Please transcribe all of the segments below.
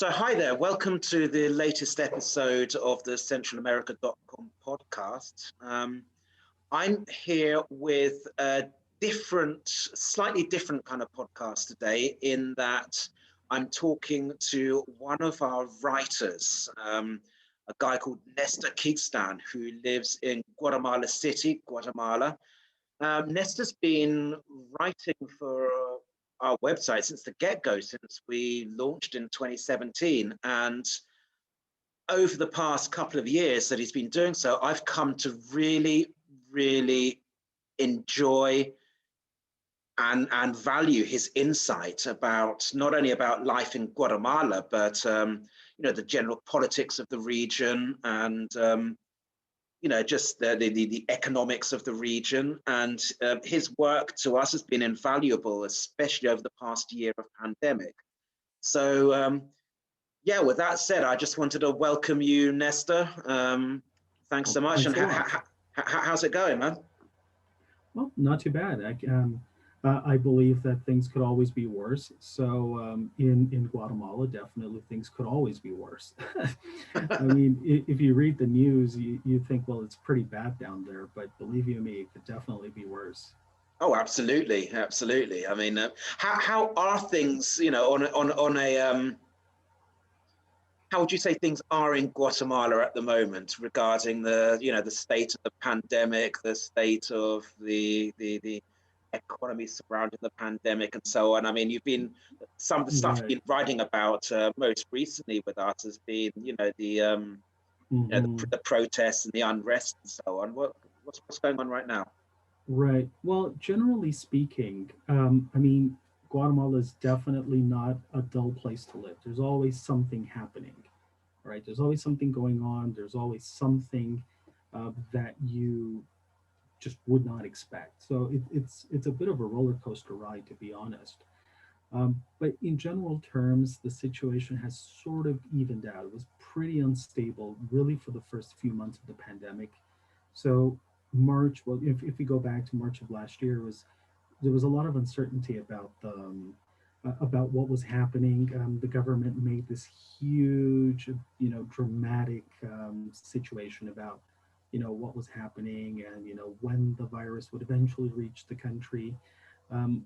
So hi there, welcome to the latest episode of the CentralAmerica.com podcast. I'm here with a slightly different kind of podcast today in that I'm talking to one of our writers, a guy called Nestor Quixtan, who lives in Guatemala City, Guatemala. Nestor's been writing for our website since the get-go, since we launched in 2017. And over the past couple of years that he's been doing so, I've come to really, really enjoy and value his insight about not only about life in Guatemala, but the general politics of the region and just the economics of the region. And his work to us has been invaluable, especially over the past year of pandemic. So with that said, I just wanted to welcome you, Nestor. Thanks so much. Thanks And a lot. how's it going, man? Well, not too bad. I believe that things could always be worse. So in Guatemala, definitely things could always be worse. I mean, if you read the news, you think, well, it's pretty bad down there. But believe you me, it could definitely be worse. Oh, absolutely, absolutely. I mean, how are things? On a how would you say things are in Guatemala at the moment regarding the state of the pandemic, the state of the economy surrounding the pandemic and so on? I mean, some of the stuff Right. you've been writing about most recently with us has been, Hmm. the protests and the unrest and so on. What's going on right now? Right. Well, generally speaking, I mean, Guatemala is definitely not a dull place to live. There's always something happening, right? There's always something going on. There's always something that you just would not expect. So it's a bit of a roller coaster ride, to be honest. But in general terms, the situation has sort of evened out. It was pretty unstable, really, for the first few months of the pandemic. So March, well, if we go back to March of last year, there was a lot of uncertainty about what was happening. The government made this huge, dramatic situation about, what was happening and when the virus would eventually reach the country. Um,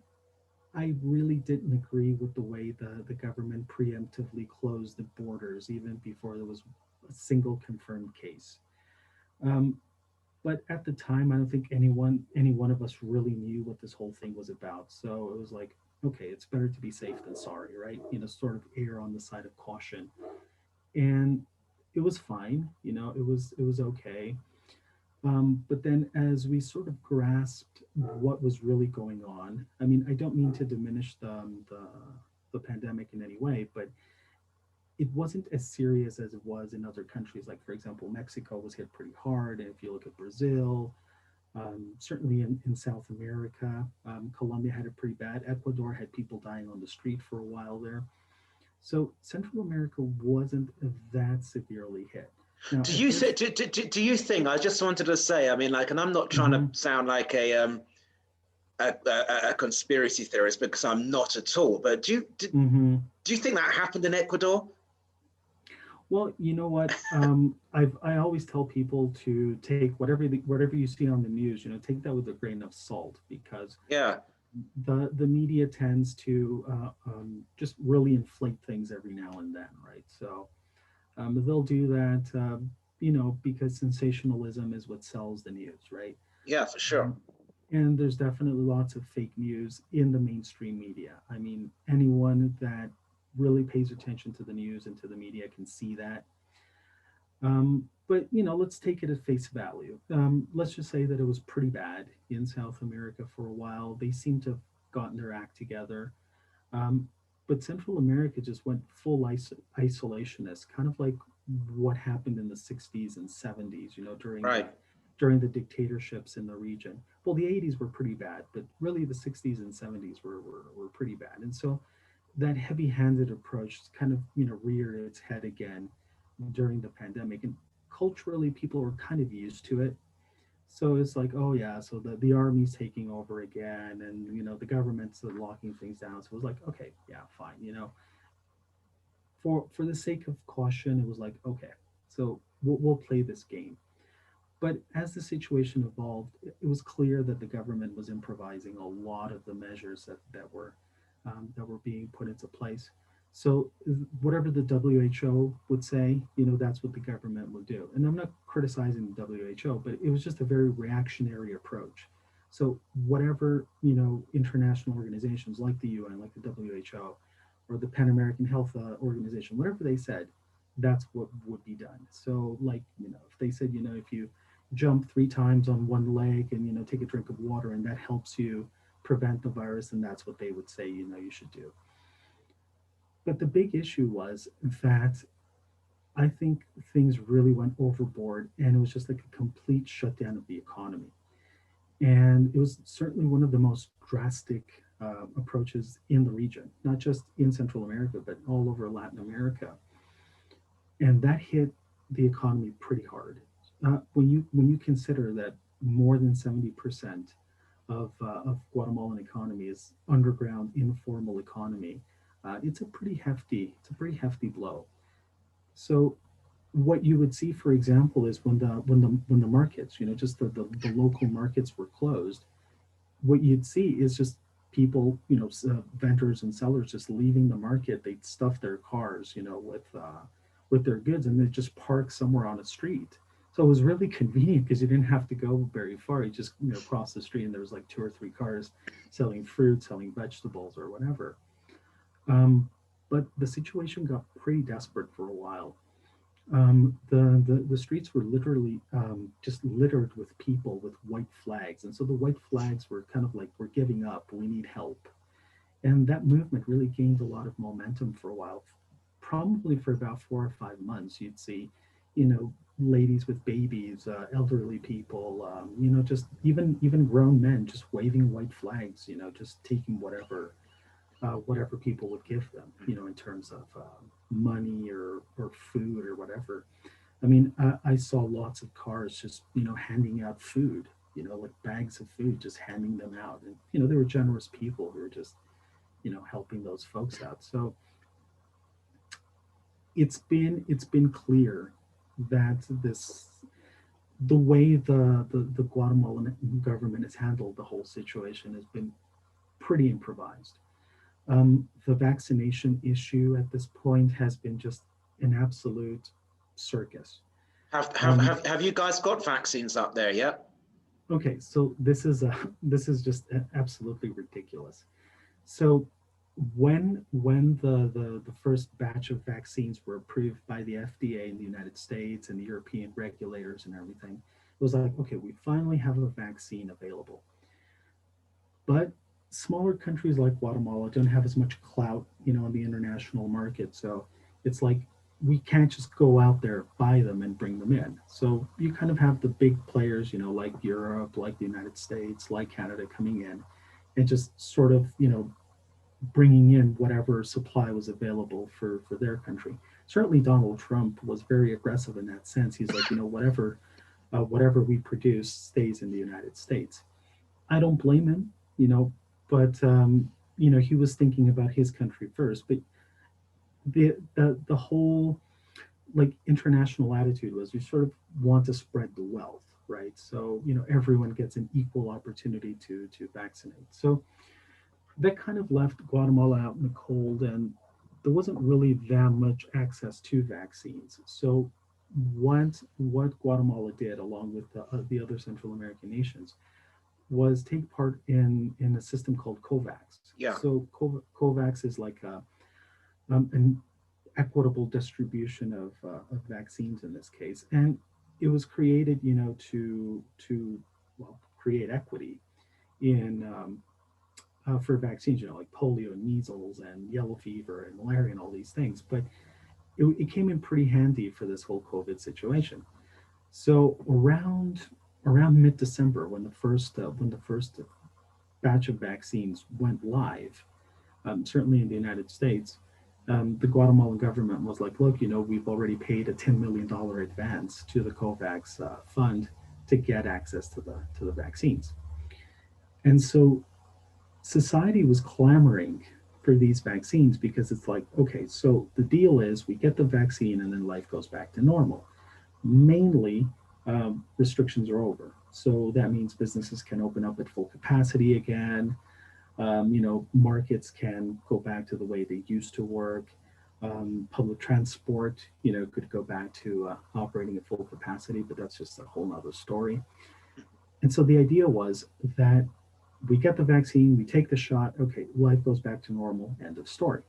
I really didn't agree with the way the government preemptively closed the borders even before there was a single confirmed case. Um, but at the time, I don't think any one of us really knew what this whole thing was about. So it was like, okay, it's better to be safe than sorry, right? Sort of err on the side of caution. And it was fine, it was okay. But then, as we sort of grasped what was really going on, I mean, I don't mean to diminish the pandemic in any way, but it wasn't as serious as it was in other countries. Like, for example, Mexico was hit pretty hard. And if you look at Brazil, certainly in South America, Colombia had it pretty bad. Ecuador had people dying on the street for a while there. So Central America wasn't that severely hit. Now, Do at you say, first, do you think? I just wanted to say, I mean, like, and I'm not trying to mhm, sound like a conspiracy theorist because I'm not at all. But mhm. do you think that happened in Ecuador? Well, you know what? I always tell people to take whatever you see on the news, take that with a grain of salt, because Yeah. the media tends to just really inflate things every now and then, right? So they'll do that, because sensationalism is what sells the news, right? Yeah, for sure. Um, and there's definitely lots of fake news in the mainstream media. I mean, anyone that really pays attention to the news and to the media can see that. But let's take it at face value. Let's just say that it was pretty bad in South America for a while. They seem to have gotten their act together. Um, but Central America just went full isolationist, kind of like what happened in the 60s and 70s, Right. during the dictatorships in the region. Well, the 80s were pretty bad, but really the 60s and 70s were pretty bad. And so that heavy-handed approach kind of reared its head again during the pandemic. And culturally, people were kind of used to it. So it's like, oh yeah, so the army's taking over again, and the government's locking things down. So it was like, okay, yeah, fine. for the sake of caution, it was like, okay, so we'll play this game. But as the situation evolved, it was clear that the government was improvising a lot of the measures that were being put into place. So whatever the WHO would say, that's what the government would do. And I'm not criticizing the WHO, but it was just a very reactionary approach. So whatever, international organizations like the UN, like the WHO, or the Pan American Health Organization, whatever they said, that's what would be done. So like, if they said, if you jump 3 times on one leg and, take a drink of water and that helps you prevent the virus, and that's what they would say, you should do. But the big issue was that I think things really went overboard and it was just like a complete shutdown of the economy. And it was certainly one of the most drastic approaches in the region, not just in Central America, but all over Latin America. And that hit the economy pretty hard. When you consider that more than 70% of Guatemalan economy is underground informal economy, it's a pretty hefty blow. So what you would see, for example, is when the markets, just the local markets were closed, what you'd see is just people, vendors and sellers just leaving the market. They'd stuff their cars, with their goods, and they'd just park somewhere on a street. So it was really convenient because you didn't have to go very far. You just, cross the street, and there was like 2 or 3 cars selling fruit, selling vegetables, or whatever. But the situation got pretty desperate for a while. The streets were literally just littered with people with white flags. And so the white flags were kind of like, we're giving up, we need help. And that movement really gained a lot of momentum for a while. Probably for about 4 or 5 months, you'd see, ladies with babies, elderly people, just even grown men just waving white flags, just taking whatever people would give them, in terms of money or food or whatever. I mean, I saw lots of cars just, handing out food, like bags of food, just handing them out. And, there were generous people who were just, helping those folks out. So it's been clear that the way the Guatemalan government has handled the whole situation has been pretty improvised. The vaccination issue at this point has been just an absolute circus. Have you guys got vaccines up there yet? Okay, so this is just absolutely ridiculous. So when the first batch of vaccines were approved by the FDA in the United States and the European regulators and everything, it was like, okay, we finally have a vaccine available. But smaller countries like Guatemala don't have as much clout, on the international market. So it's like we can't just go out there, buy them, and bring them in. So you kind of have the big players, like Europe, like the United States, like Canada coming in and just sort of, bringing in whatever supply was available for their country. Certainly Donald Trump was very aggressive in that sense. He's like, whatever we produce stays in the United States. I don't blame him, but he was thinking about his country first. But the whole like international attitude was you sort of want to spread the wealth, right? So everyone gets an equal opportunity to vaccinate. So that kind of left Guatemala out in the cold, and there wasn't really that much access to vaccines. So what Guatemala did, along with the other Central American nations, was take part in a system called COVAX. Yeah. So COVAX is like an equitable distribution of vaccines in this case, and it was created, to create equity in for vaccines, like polio and measles and yellow fever and malaria and all these things. But it came in pretty handy for this whole COVID situation. So around mid-December, when the first batch of vaccines went live, certainly in the United States, the Guatemalan government was like, look, we've already paid a $10 million advance to the COVAX fund to get access to the vaccines. And so society was clamoring for these vaccines, because it's like, okay, so the deal is we get the vaccine and then life goes back to normal. Mainly, restrictions are over. So that means businesses can open up at full capacity again. Markets can go back to the way they used to work. Public transport, could go back to operating at full capacity, but that's just a whole nother story. And so the idea was that we get the vaccine, we take the shot, okay, life goes back to normal, end of story.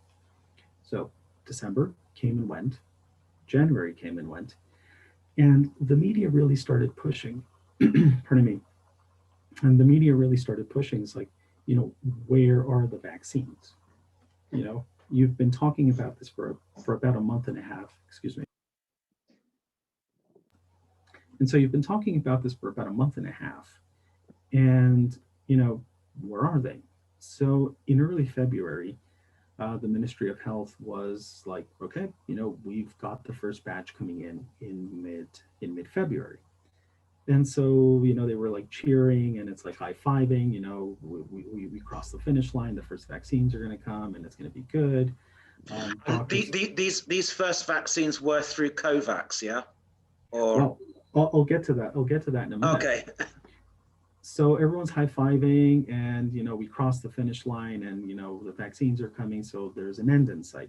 So December came and went, January came and went, and the media really started pushing, pardon me, and the media really started pushing, it's like, where are the vaccines? You've been talking about this for about a month and a half, excuse me. And so you've been talking about this for about a month and a half, and, where are they? So in early February, the Ministry of Health was like, okay, we've got the first batch coming in mid-February. And so, they were like cheering, and it's like high-fiving, we crossed the finish line, the first vaccines are going to come and it's going to be good. These first vaccines were through COVAX, yeah? Or well, I'll get to that. I'll get to that in a minute. Okay. So everyone's high-fiving, and we crossed the finish line, and the vaccines are coming, so there's an end in sight.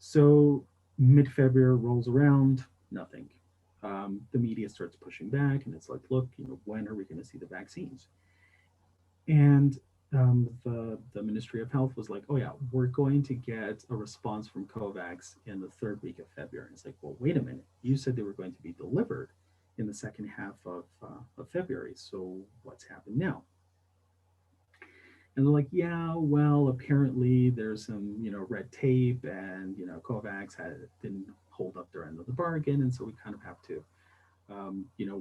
So mid-February rolls around, nothing. The media starts pushing back, and it's like, look, when are we going to see the vaccines? And the Ministry of Health was like, oh yeah, we're going to get a response from COVAX in the third week of February. And it's like, well, wait a minute, you said they were going to be delivered in the second half of February. So what's happened now? And they're like, yeah, well, apparently there's some, red tape, and, COVAX didn't hold up their end of the bargain. And so we kind of have to,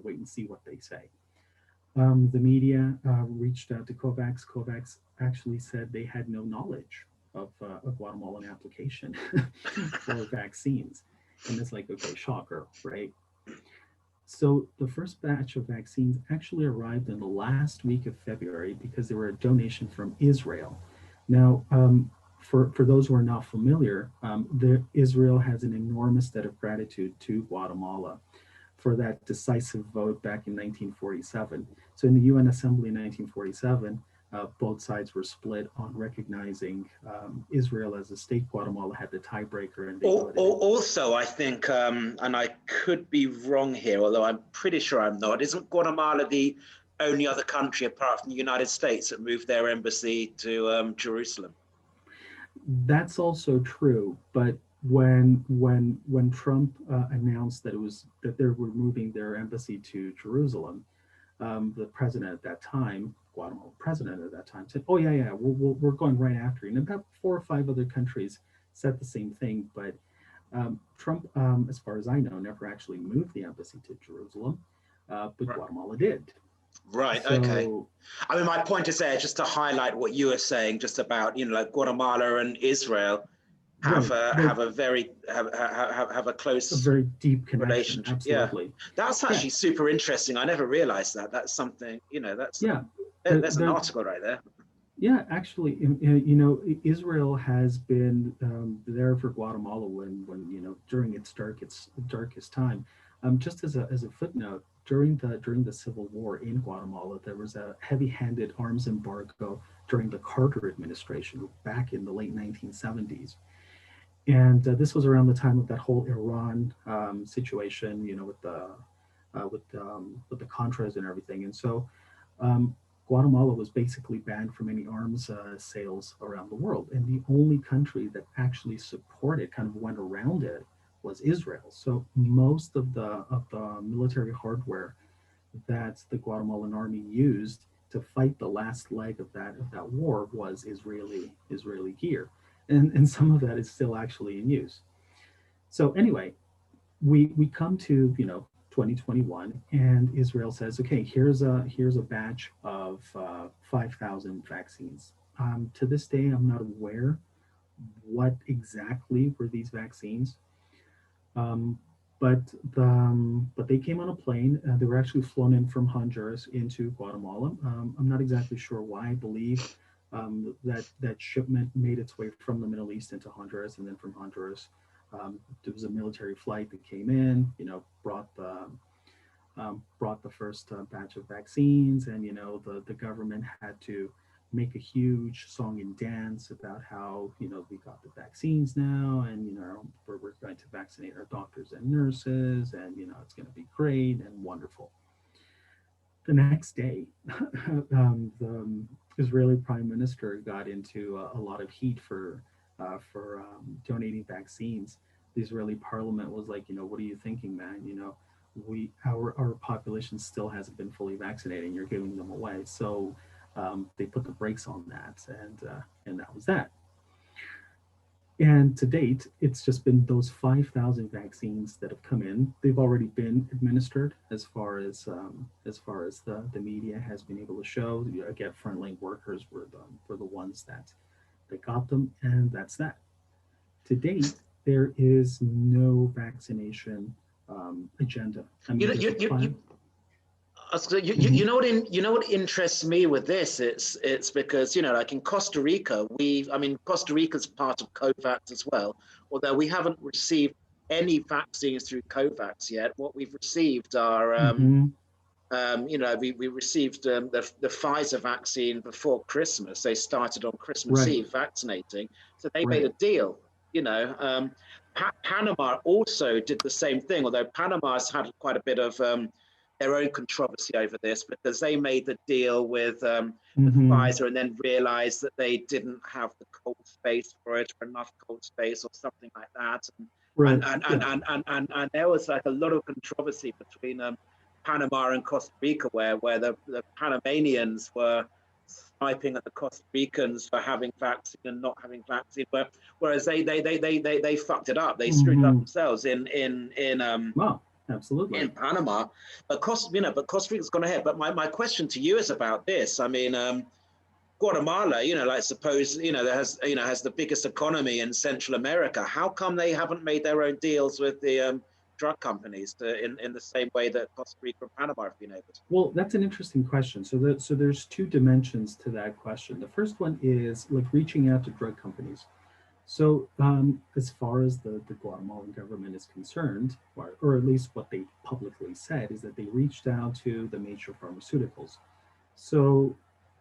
wait and see what they say. The media reached out to COVAX. COVAX actually said they had no knowledge of a Guatemalan application for vaccines. And it's like, okay, shocker, right? So the first batch of vaccines actually arrived in the last week of February because they were a donation from Israel. Now, for those who are not familiar, Israel has an enormous debt of gratitude to Guatemala for that decisive vote back in 1947. So in the UN Assembly in 1947, both sides were split on recognizing Israel as a state. Guatemala had the tiebreaker. And also, I think, and I could be wrong here, although I'm pretty sure I'm not, isn't Guatemala the only other country apart from the United States that moved their embassy to Jerusalem? That's also true, but when Trump announced that they were moving their embassy to Jerusalem, the president at that time, Guatemala president at that time, said, "Oh yeah, we're going right after you." And about 4 or 5 other countries said the same thing, but Trump, as far as I know, never actually moved the embassy to Jerusalem, but right. Guatemala did. Right. So, okay. I mean, my point is there just to highlight what you were saying, just about like Guatemala and Israel have a very close, a very deep connection. Relationship. Absolutely. Yeah, that's actually super interesting. I never realized that. That's something. That's there's an article right there. Yeah, actually, Israel has been there for Guatemala when during its darkest time. Just as a footnote, during the Civil War in Guatemala, there was a heavy-handed arms embargo during the Carter administration back in the late 1970s. And this was around the time of that whole Iran situation, with the Contras and everything. And so Guatemala was basically banned from any arms sales around the world. And the only country that actually supported, kind of went around it, was Israel. So most of the military hardware that the Guatemalan army used to fight the last leg of that war was Israeli gear. And some of that is still actually in use. So anyway, we come to 2021, and Israel says, okay, here's a batch of 5,000 vaccines. To this day, I'm not aware what exactly were these vaccines, but they came on a plane. They were actually flown in from Honduras into Guatemala. I'm not exactly sure why. I believe that shipment made its way from the Middle East into Honduras, and then from Honduras, there was a military flight that came in, brought the first batch of vaccines, and the government had to make a huge song and dance about how we got the vaccines now, and we're going to vaccinate our doctors and nurses, and it's going to be great and wonderful. The next day, the Israeli Prime Minister got into a lot of heat for donating vaccines. The Israeli Parliament was like, what are you thinking, man? Our population still hasn't been fully vaccinated, and you're giving them away. So they put the brakes on that, and that was that. And to date, it's just been those 5,000 vaccines that have come in. They've already been administered, as far as the media has been able to show. Again, frontline workers were the ones that got them, and that's that. To date, there is no vaccination agenda. I mean, you know what interests me with this? It's because like in Costa Rica, Costa Rica's part of COVAX as well. Although we haven't received any vaccines through COVAX yet, what we've received are we received the Pfizer vaccine before Christmas. They started on Christmas Eve vaccinating, so they made a deal. Panama also did the same thing, although Panama's had quite a bit of their own controversy over this, because they made the deal with Pfizer and then realized that they didn't have the cold space for it, or enough cold space or something like that. And there was like a lot of controversy between Panama and Costa Rica, where the Panamanians were sniping at the Costa Ricans for having vaccine and not having vaccine, whereas they fucked it up. They screwed it up themselves absolutely in Panama. But Costa Rica's gone ahead. But my question to you is about this. I mean, Guatemala, suppose that has the biggest economy in Central America. How come they haven't made their own deals with the drug companies in the same way that Costa Rica and Panama have been able to? Well, that's an interesting question. So there's two dimensions to that question. The first one is like reaching out to drug companies. So as far as the Guatemalan government is concerned, or at least what they publicly said, is that they reached out to the major pharmaceuticals. So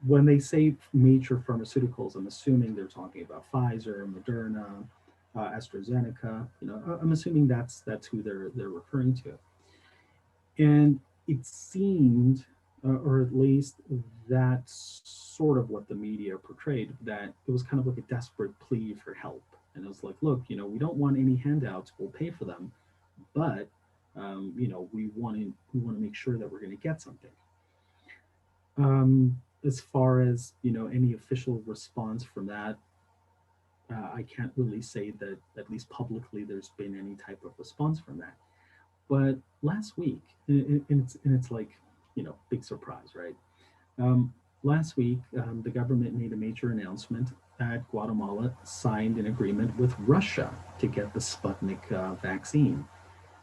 when they say major pharmaceuticals, I'm assuming they're talking about Pfizer, Moderna, Astrozeneca. I'm assuming that's who they're referring to. And it seemed, or at least that's sort of what the media portrayed, that it was kind of like a desperate plea for help. And it was like, look, we don't want any handouts. We'll pay for them, but we want to make sure that we're going to get something. As far as any official response from that, I can't really say that at least publicly there's been any type of response from that. But last week, and it's like, big surprise, right? Last week, the government made a major announcement that Guatemala signed an agreement with Russia to get the Sputnik vaccine.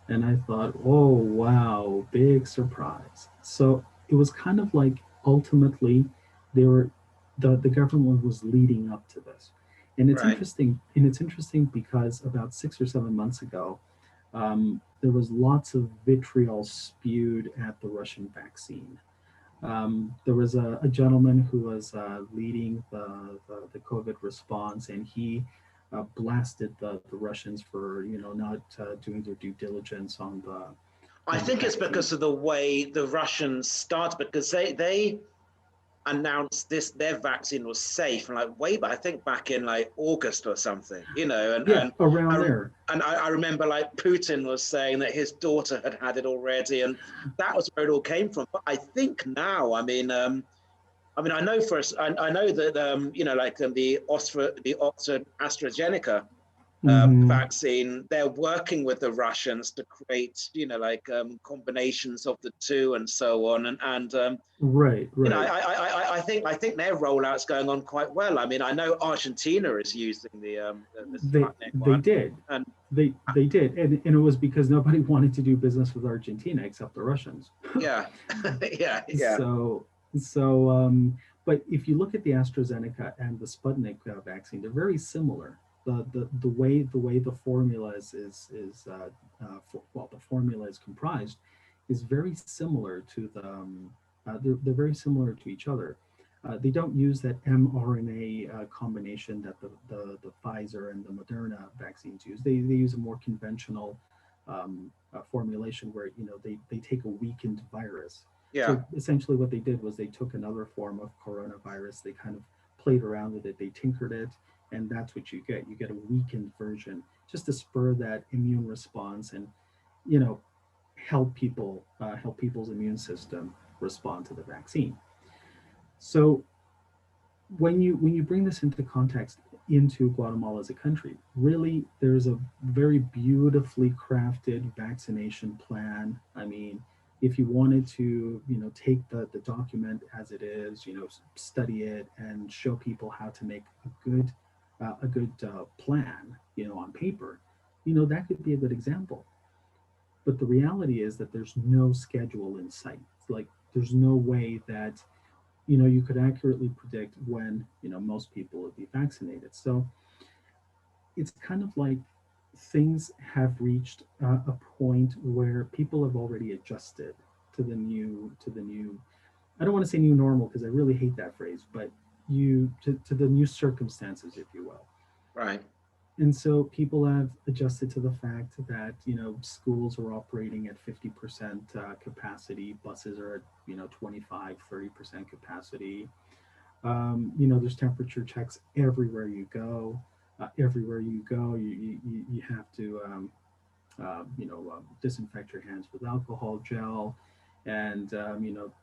And I thought, oh, wow, big surprise. So it was kind of like ultimately the government was leading up to this. And it's interesting. And it's interesting because about 6 or 7 months ago, there was lots of vitriol spewed at the Russian vaccine. There was a gentleman who was leading the COVID response, and he blasted the Russians for not doing their due diligence on the. I think it's because of the way the Russians started, because they announced their vaccine was safe, and like way back, I think back in like August or something, and around there. And I remember like Putin was saying that his daughter had it already, and that was where it all came from. But I think now, I know I know that like the Oxford AstraZeneca vaccine, they're working with the Russians to create combinations of the two and so on, and right. I think their rollout's going on quite well. I mean, I know Argentina is using the Sputnik one. They did, and it was because nobody wanted to do business with Argentina except the Russians. Yeah. So But if you look at the AstraZeneca and the Sputnik vaccine, they're very similar. The way the formula the formula is comprised is very similar to they're very similar to each other. They don't use that mRNA combination that the Pfizer and the Moderna vaccines use. They use a more conventional formulation where they take a weakened virus. Yeah. So essentially, what they did was they took another form of coronavirus. They kind of played around with it. They tinkered it, and that's what you get. You get a weakened version just to spur that immune response and you know help people's immune system respond to the vaccine. So when you bring this into context into Guatemala as a country, really there's a very beautifully crafted vaccination plan. I mean, if you wanted to, take the document as it is, study it and show people how to make a good plan, on paper, that could be a good example. But the reality is that there's no schedule in sight. Like there's no way that you could accurately predict when most people would be vaccinated. So it's kind of like things have reached a point where people have already adjusted to the new. I don't want to say new normal because I really hate that phrase, but to the new circumstances, if you will. Right. And so people have adjusted to the fact that schools are operating at 50% capacity, buses are at 25-30% capacity. There's temperature checks everywhere you go. You have to disinfect your hands with alcohol gel, and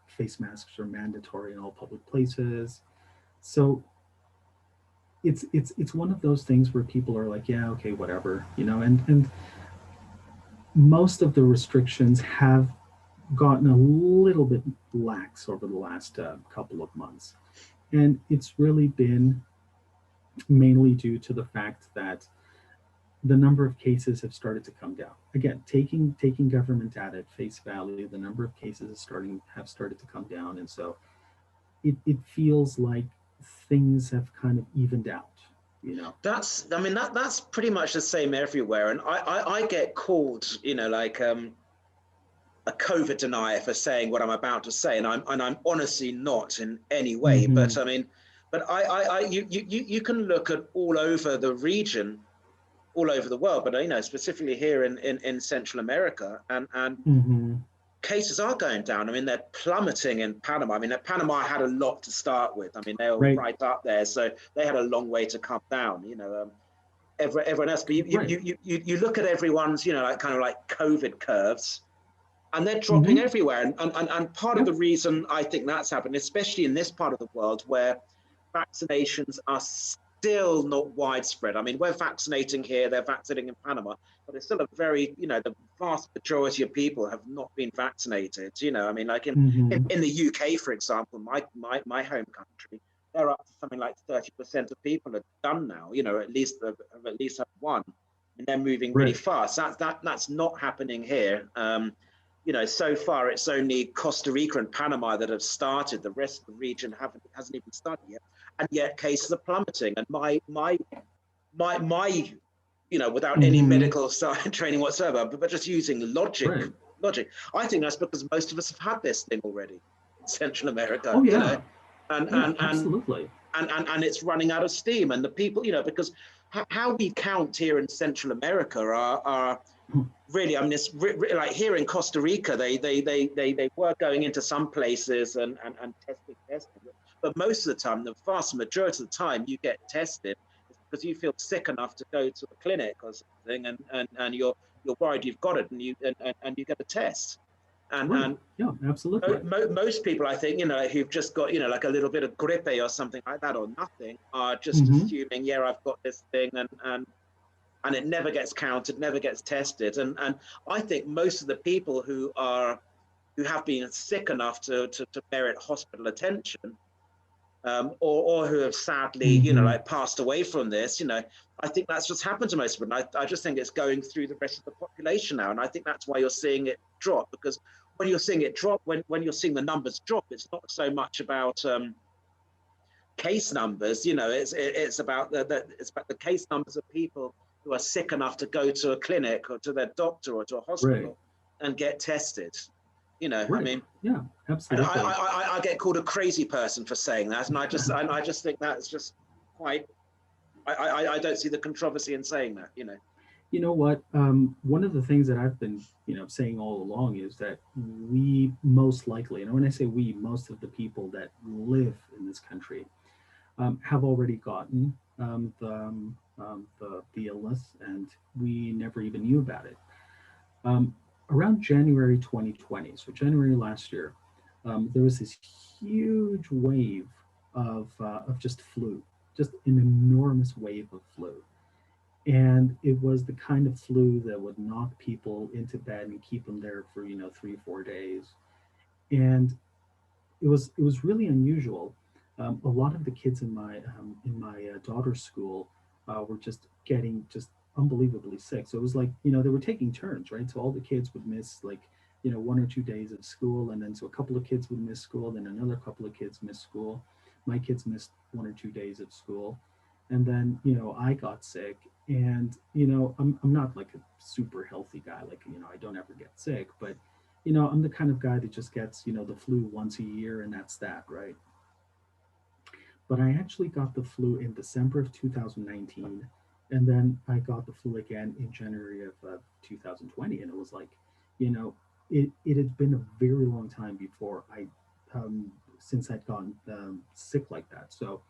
face masks are mandatory in all public places. So it's one of those things where people are like, yeah, okay, whatever, and most of the restrictions have gotten a little bit lax over the last couple of months, and it's really been mainly due to the fact that the number of cases have started to come down. Again, taking government data at face value, the number of cases have started to come down, and so it feels like things have kind of evened out. That's pretty much the same everywhere. And I get called, like a COVID denier for saying what I'm about to say, and I'm honestly not in any way. Mm-hmm. But I mean, you can look at all over the region, all over the world, but specifically here in Central America, and Mm-hmm. cases are going down. I mean, they're plummeting in Panama. I mean, Panama had a lot to start with. I mean, they were right up there, so they had a long way to come down. Everyone else, but you look at everyone's, like kind of like COVID curves, and they're dropping Mm-hmm. everywhere. And part of the reason I think that's happened, especially in this part of the world where vaccinations are still not widespread. I mean, we're vaccinating here, they're vaccinating in Panama, but it's still a very, the vast majority of people have not been vaccinated. I mean, like Mm-hmm. in the UK, for example, my home country, they're up to something like 30% of people are done now, at least have one, and they're moving really fast. That's not happening here. So far it's only Costa Rica and Panama that have started. The rest of the region hasn't even started yet, and yet cases are plummeting. And my without any medical training whatsoever, but just using logic, I think that's because most of us have had this thing already in Central America. Oh yeah, absolutely. And it's running out of steam. And the people, because how we count here in Central America are really, I mean, it's like here in Costa Rica, they were going into some places and testing. But most of the time, the vast majority of the time you get tested because you feel sick enough to go to a clinic or something, and you're worried you've got it, and you get a test. And yeah, absolutely. Most people, I think, who've just got, like a little bit of grippe or something like that or nothing, are just assuming, yeah, I've got this thing, and it never gets counted, never gets tested. And I think most of the people who have been sick enough to merit hospital attention, or who have sadly, like passed away from this, I think that's what's happened to most of them. I just think it's going through the rest of the population now. And I think that's why you're seeing it drop, because when you're seeing it drop, when you're seeing the numbers drop, it's not so much about case numbers. It's about the case numbers of people who are sick enough to go to a clinic or to their doctor or to a hospital and get tested. I mean, yeah, absolutely. I get called a crazy person for saying that, and I just think that's just quite. I don't see the controversy in saying that. You know what? One of the things that I've been, saying all along is that we most likely, and when I say we, most of the people that live in this country have already gotten the illness, and we never even knew about it. Around January 2020, so January last year, there was this huge wave of just flu, just an enormous wave of flu. And it was the kind of flu that would knock people into bed and keep them there for 3 or 4 days. And it was really unusual. A lot of the kids in my daughter's school were just getting just unbelievably sick. So it was like they were taking turns, right? So all the kids would miss like 1 or 2 days of school, and then so a couple of kids would miss school, then another couple of kids missed school. My kids missed 1 or 2 days of school, and then I got sick, and I'm not like a super healthy guy, like I don't ever get sick, but I'm the kind of guy that just gets, the flu once a year and that's that, right? But I actually got the flu in December of 2019. And then I got the flu again in January of 2020. And it was like, you know, it had been a very long time before since I'd gotten sick like that. So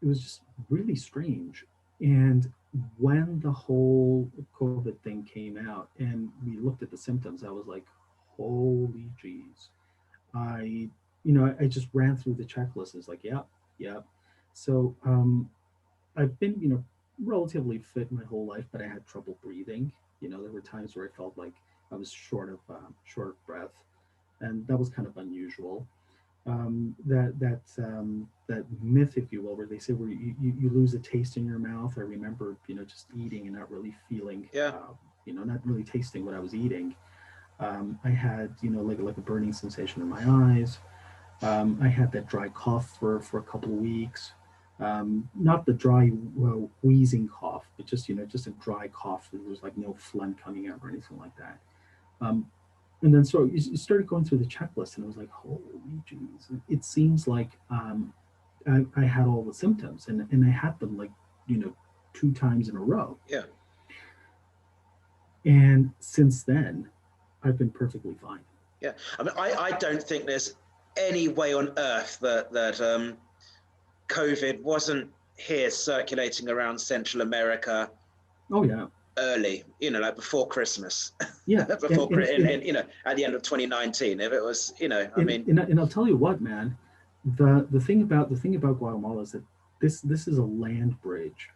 it was just really strange. And when the whole COVID thing came out and we looked at the symptoms, I was like, holy jeez. I just ran through the checklist. It's like, yeah, yeah. So I've been, relatively fit my whole life, but I had trouble breathing. There were times where I felt like I was short of breath, and that was kind of unusual. That myth, if you will, where they say where you lose a taste in your mouth. I remember, just eating and not really feeling, not really tasting what I was eating. I had, like a burning sensation in my eyes. I had that dry cough for a couple of weeks. Not the dry, wheezing cough, but just a dry cough. There was like no phlegm coming out or anything like that. Um, and then so you started going through the checklist, and it was like, holy jeez! It seems like I had all the symptoms, and I had them like 2 times in a row. Yeah. And since then, I've been perfectly fine. Yeah. I mean, I don't think there's any way on earth that COVID wasn't here circulating around Central America. Oh yeah. Early, like before Christmas. Yeah. Before at the end of 2019. If it was, and I'll tell you what, man, the thing about Guatemala is that this is a land bridge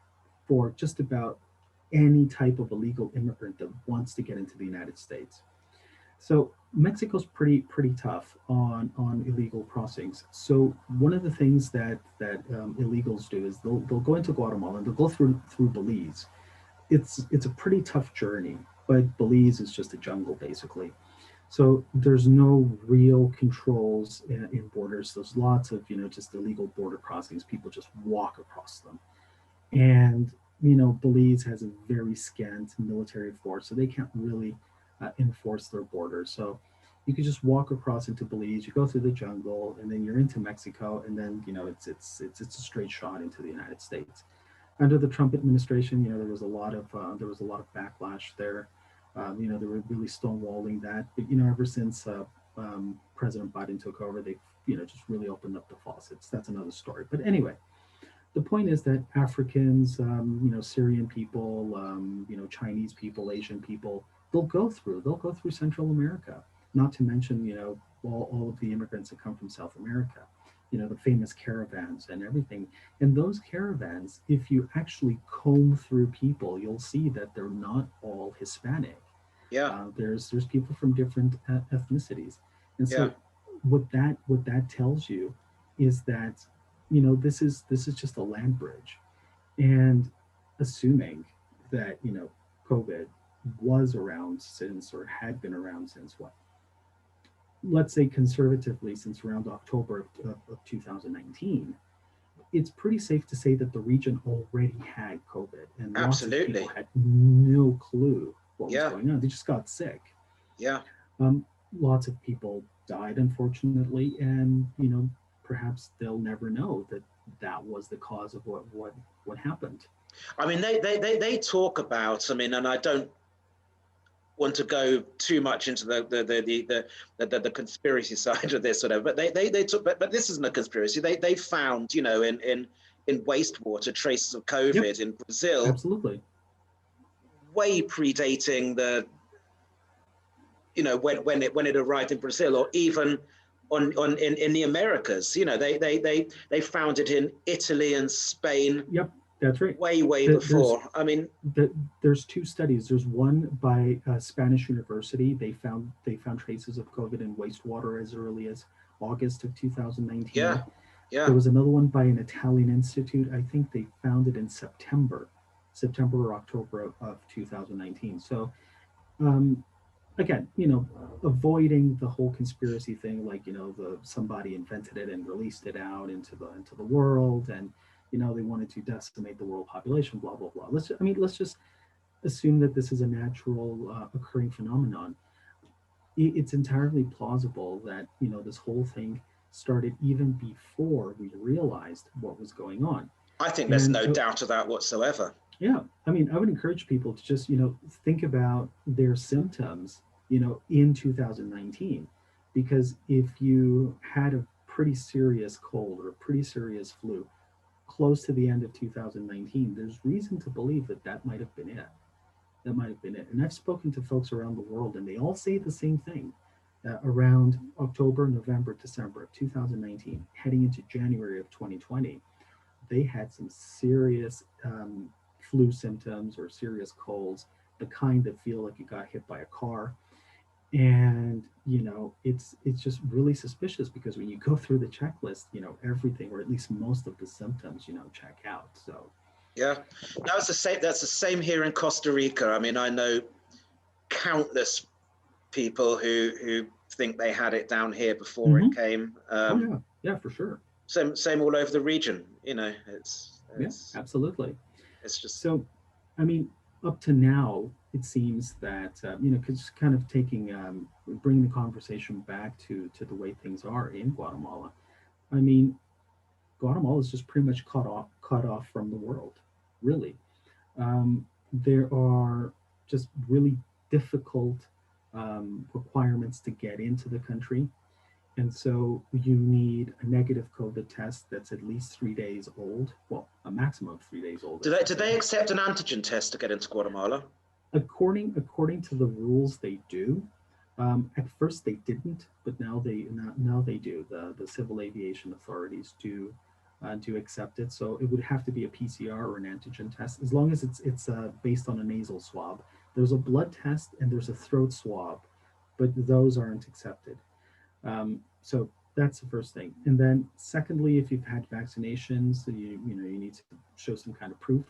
for just about any type of illegal immigrant that wants to get into the United States. So Mexico's pretty tough on illegal crossings. So one of the things that illegals do is they'll go into Guatemala and they'll go through Belize. It's a pretty tough journey, but Belize is just a jungle basically. So there's no real controls in borders. There's lots of just illegal border crossings. People just walk across them, and Belize has a very scant military force, so they can't really enforce their borders. So you could just walk across into Belize, you go through the jungle, and then you're into Mexico, and then it's a straight shot into the United States. Under the Trump administration, there was a lot of backlash there. They were really stonewalling that, but ever since President Biden took over, they just really opened up the faucets. That's another story. But anyway, the point is that Africans, Syrian people, Chinese people, Asian people, they'll go through Central America. Not to mention, all of the immigrants that come from South America, the famous caravans and everything. And those caravans, if you actually comb through people, you'll see that they're not all Hispanic. Yeah. There's people from different ethnicities, and so what that tells you is that this is just a land bridge, and assuming that COVID was around since, or had been around since, what, let's say conservatively, since around October of 2019, it's pretty safe to say that the region already had COVID, and lots of people Absolutely. had no clue what was Yeah. going on. They just got sick. Yeah. Um, Lots of people died, unfortunately, and perhaps they'll never know that that was the cause of what happened. I mean, they talk about, I mean, and I don't want to go too much into the conspiracy side of this, whatever. But they took, but this isn't a conspiracy. They found, in wastewater traces of COVID Yep, in Brazil, absolutely. way predating when it arrived in Brazil, or even in the Americas. They found it in Italy and Spain. Yep, that's right. Way before. I mean, there's two studies. There's one by a Spanish university. They found traces of COVID in wastewater as early as August of 2019. Yeah. There was another one by an Italian institute. I think they found it in September or October of 2019. So again, avoiding the whole conspiracy thing, like somebody invented it and released it out into the world, and they wanted to decimate the world population, blah blah blah. Let's just assume that this is a natural occurring phenomenon. It's entirely plausible that this whole thing started even before we realized what was going on. I think there's no doubt of that whatsoever. Yeah, I would encourage people to just think about their symptoms in 2019, because if you had a pretty serious cold or a pretty serious flu close to the end of 2019, there's reason to believe that might have been it. That might have been it. And I've spoken to folks around the world, and they all say the same thing. Around October, November, December of 2019, heading into January of 2020, they had some serious flu symptoms or serious colds, the kind that feel like you got hit by a car. And it's just really suspicious, because when you go through the checklist, everything, or at least most of the symptoms, check out. So yeah, that's the same here in Costa Rica. I mean, I know countless people who think they had it down here before it came. Yeah, for sure. Same all over the region. It's absolutely. It's just so. I mean, up to now, it seems that because kind of bringing the conversation back to the way things are in Guatemala. I mean, Guatemala is just pretty much cut off from the world. Really, there are just really difficult requirements to get into the country. And so you need a negative COVID test that's at least 3 days old. Well, a maximum of 3 days old. Do they accept an antigen test to get into Guatemala? According to the rules, they do. At first they didn't, but now they do. The civil aviation authorities do accept it. So it would have to be a PCR or an antigen test, as long as it's based on a nasal swab. There's a blood test and there's a throat swab, but those aren't accepted. So that's the first thing. And then secondly, if you've had vaccinations, you need to show some kind of proof.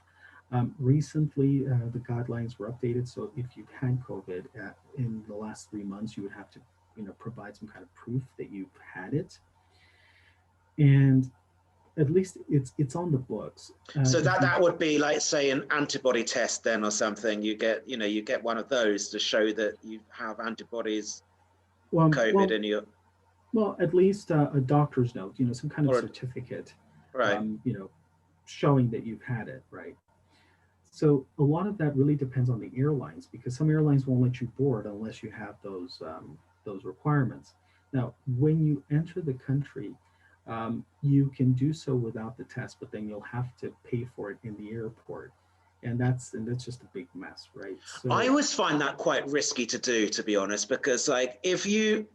Recently, the guidelines were updated. So if you've had COVID in the last 3 months, you would have to provide some kind of proof that you've had it. And at least it's on the books. So that would be like, say, an antibody test then, or something. You get one of those to show that you have antibodies, COVID in your. Well, at least a doctor's note, some kind of certificate, right? Showing that you've had it, right? So a lot of that really depends on the airlines, because some airlines won't let you board unless you have those requirements. Now, when you enter the country, you can do so without the test, but then you'll have to pay for it in the airport. And that's just a big mess, right? So I always find that quite risky to do, to be honest, because like if you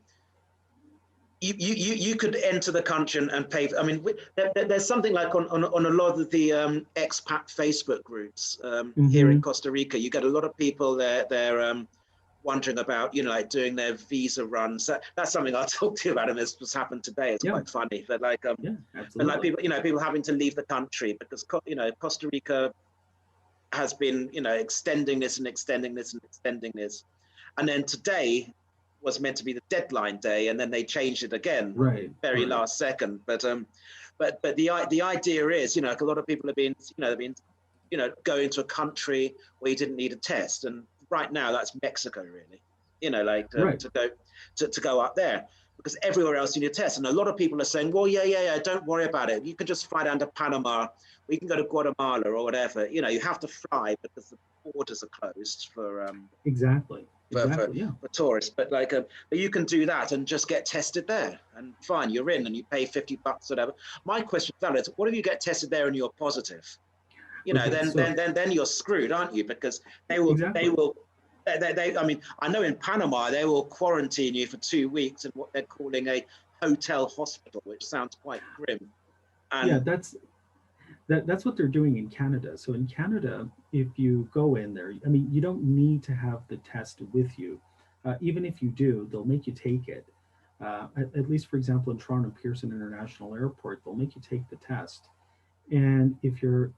could enter the country and pay. I mean, there's something like on a lot of the expat Facebook groups here in Costa Rica. You get a lot of people they're wondering about like doing their visa runs. That's something I'll talk to you about, and this just happened today. It's quite funny, but like but like people having to leave the country because Costa Rica has been extending this, and then today was meant to be the deadline day, and then they changed it again, right, last second. But but the idea is, you know, like a lot of people have been, going to a country where you didn't need a test, and right now that's Mexico, really. You know, like Right. to go up there, because everywhere else you need a test. And a lot of people are saying, well, yeah, don't worry about it. You can just fly down to Panama, or you can go to Guatemala or whatever. You know, you have to fly because the borders are closed for Exactly. Yeah. for tourists. But like, but you can do that and just get tested there, and fine, you're in, and you pay $50 or whatever. My question is, what if you get tested there and you're positive? You know, Okay, then you're screwed, aren't you? Because they will. I mean, I know in Panama they will quarantine you for 2 weeks in what they're calling a hotel hospital, which sounds quite grim. And yeah, that's what they're doing in Canada. So in Canada, if you go in there, I mean, you don't need to have the test with you. Even if you do, they'll make you take it. At least, for example, in Toronto Pearson International Airport, they'll make you take the test. And if you're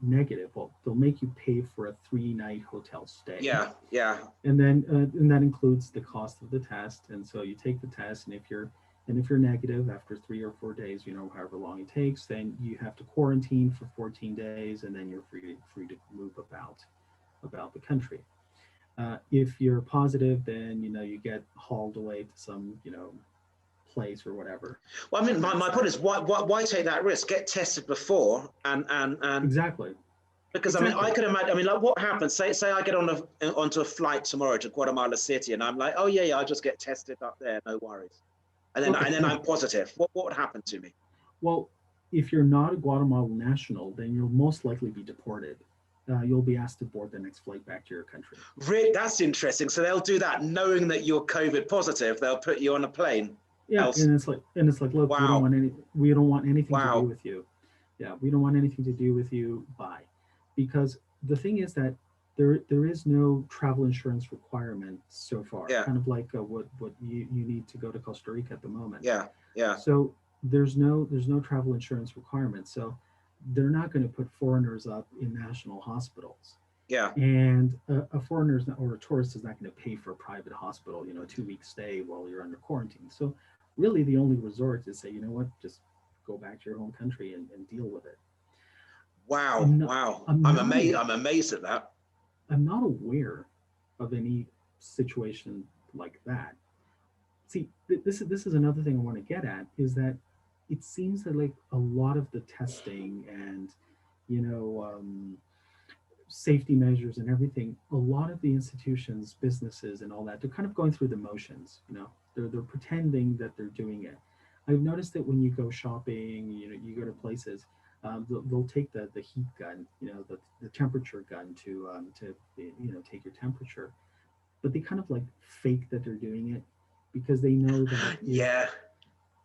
negative, well, they'll make you pay for a 3-night hotel stay. yeah, And then and that includes the cost of the test. And so you take the test, and if you're negative after 3 or 4 days, however long it takes, then you have to quarantine for 14 days, and then you're free to move about the country. If you're positive, then you get hauled away to some place or whatever. Well, I mean, my point is, why take that risk? Get tested before, and Exactly. because I mean, I could imagine. I mean, like, what happens? Say I get onto a flight tomorrow to Guatemala City, and I'm like, oh yeah, I'll just get tested up there, no worries. And then I'm positive. What would happen to me? Well, if you're not a Guatemalan national, then you'll most likely be deported. You'll be asked to board the next flight back to your country. Really, that's interesting. So they'll do that, knowing that you're COVID positive. They'll put you on a plane. Yeah, and it's like, look, wow. we don't want anything wow. to do with you. Yeah, we don't want anything to do with you. Bye. Because the thing is that there is no travel insurance requirement so far. Yeah. Kind of like what you need to go to Costa Rica at the moment. Yeah. So there's no travel insurance requirement. So they're not going to put foreigners up in national hospitals. Yeah. And a foreigner or a tourist is not going to pay for a private hospital, a 2-week stay while you're under quarantine. So really the only resort is say, you know what, just go back to your home country and deal with it. Wow. I'm amazed at that. I'm not aware of any situation like that. See, this is another thing I want to get at, is that it seems that like a lot of the testing and, safety measures and everything, a lot of the institutions, businesses and all that, they're kind of going through the motions. They're pretending that they're doing it. I've noticed that when you go shopping, you go to places, they'll take the heat gun, the temperature gun to take your temperature, but they kind of like fake that they're doing it, because they know that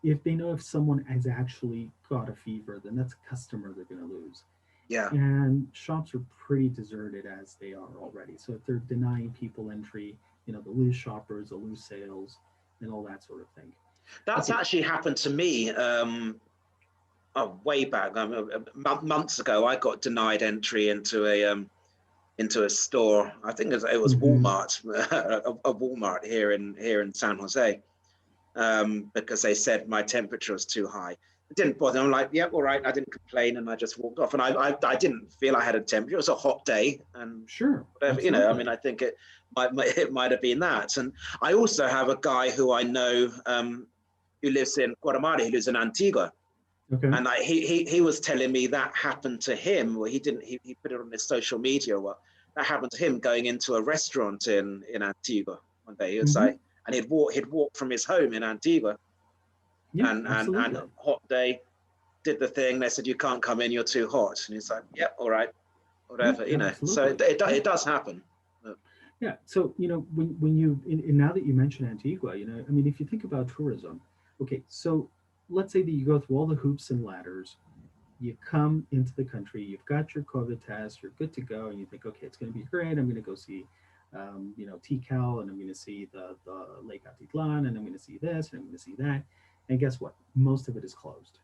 if someone has actually got a fever, then that's a customer they're going to lose. Yeah. And shops are pretty deserted as they are already. So if they're denying people entry, they'll lose shoppers, they'll lose sales, and all that sort of thing. That's actually happened to me way back. Months ago, I got denied entry into a store. I think it was Walmart, a Walmart here in San Jose, because they said my temperature was too high. It didn't bother. I'm like, yeah, all right. I didn't complain, and I just walked off. And I didn't feel I had a temperature. It was a hot day, and sure, whatever, I mean, I think it might have been that. And I also have a guy who I know who lives in Guatemala. He lives in Antigua. Okay. And he was telling me that happened to him. Well, he didn't. He put it on his social media. Well, that happened to him going into a restaurant in Antigua one day. He was like, and he'd walk from his home in Antigua. Yeah, and hot day, did the thing. They said, you can't come in, you're too hot. And he's like, yeah, all right, whatever, So it does happen. Yeah. So when you now that you mention Antigua, I mean, if you think about tourism, okay, so let's say that you go through all the hoops and ladders, you come into the country, you've got your COVID test, you're good to go, and you think, okay, it's going to be great. I'm going to go see Tikal, and I'm going to see the Lake Atitlan, and I'm going to see this, and I'm going to see that. And guess what? Most of it is closed.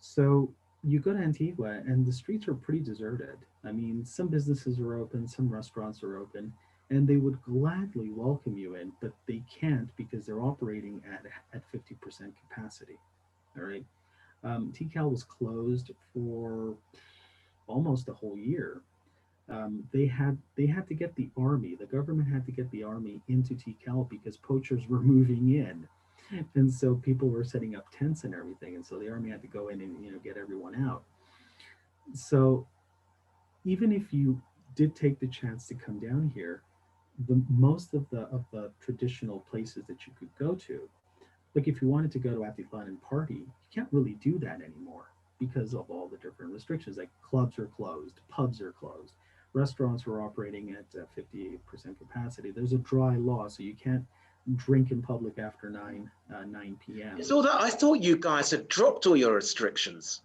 So you go to Antigua and the streets are pretty deserted. I mean, some businesses are open, some restaurants are open, and they would gladly welcome you in, but they can't because they're operating at 50% capacity. All right. TCAL was closed for almost a whole year. They had to get the army. The government had to get the army into TCAL because poachers were moving in, and so people were setting up tents and everything, and so the army had to go in and get everyone out. So even if you did take the chance to come down here, the most of the traditional places that you could go to, like if you wanted to go to Atitlan and party, you can't really do that anymore because of all the different restrictions. Like clubs are closed, pubs are closed, restaurants are operating at 58% capacity. There's a dry law, so you can't drink in public after 9 p.m. It's all that. I thought you guys had dropped all your restrictions.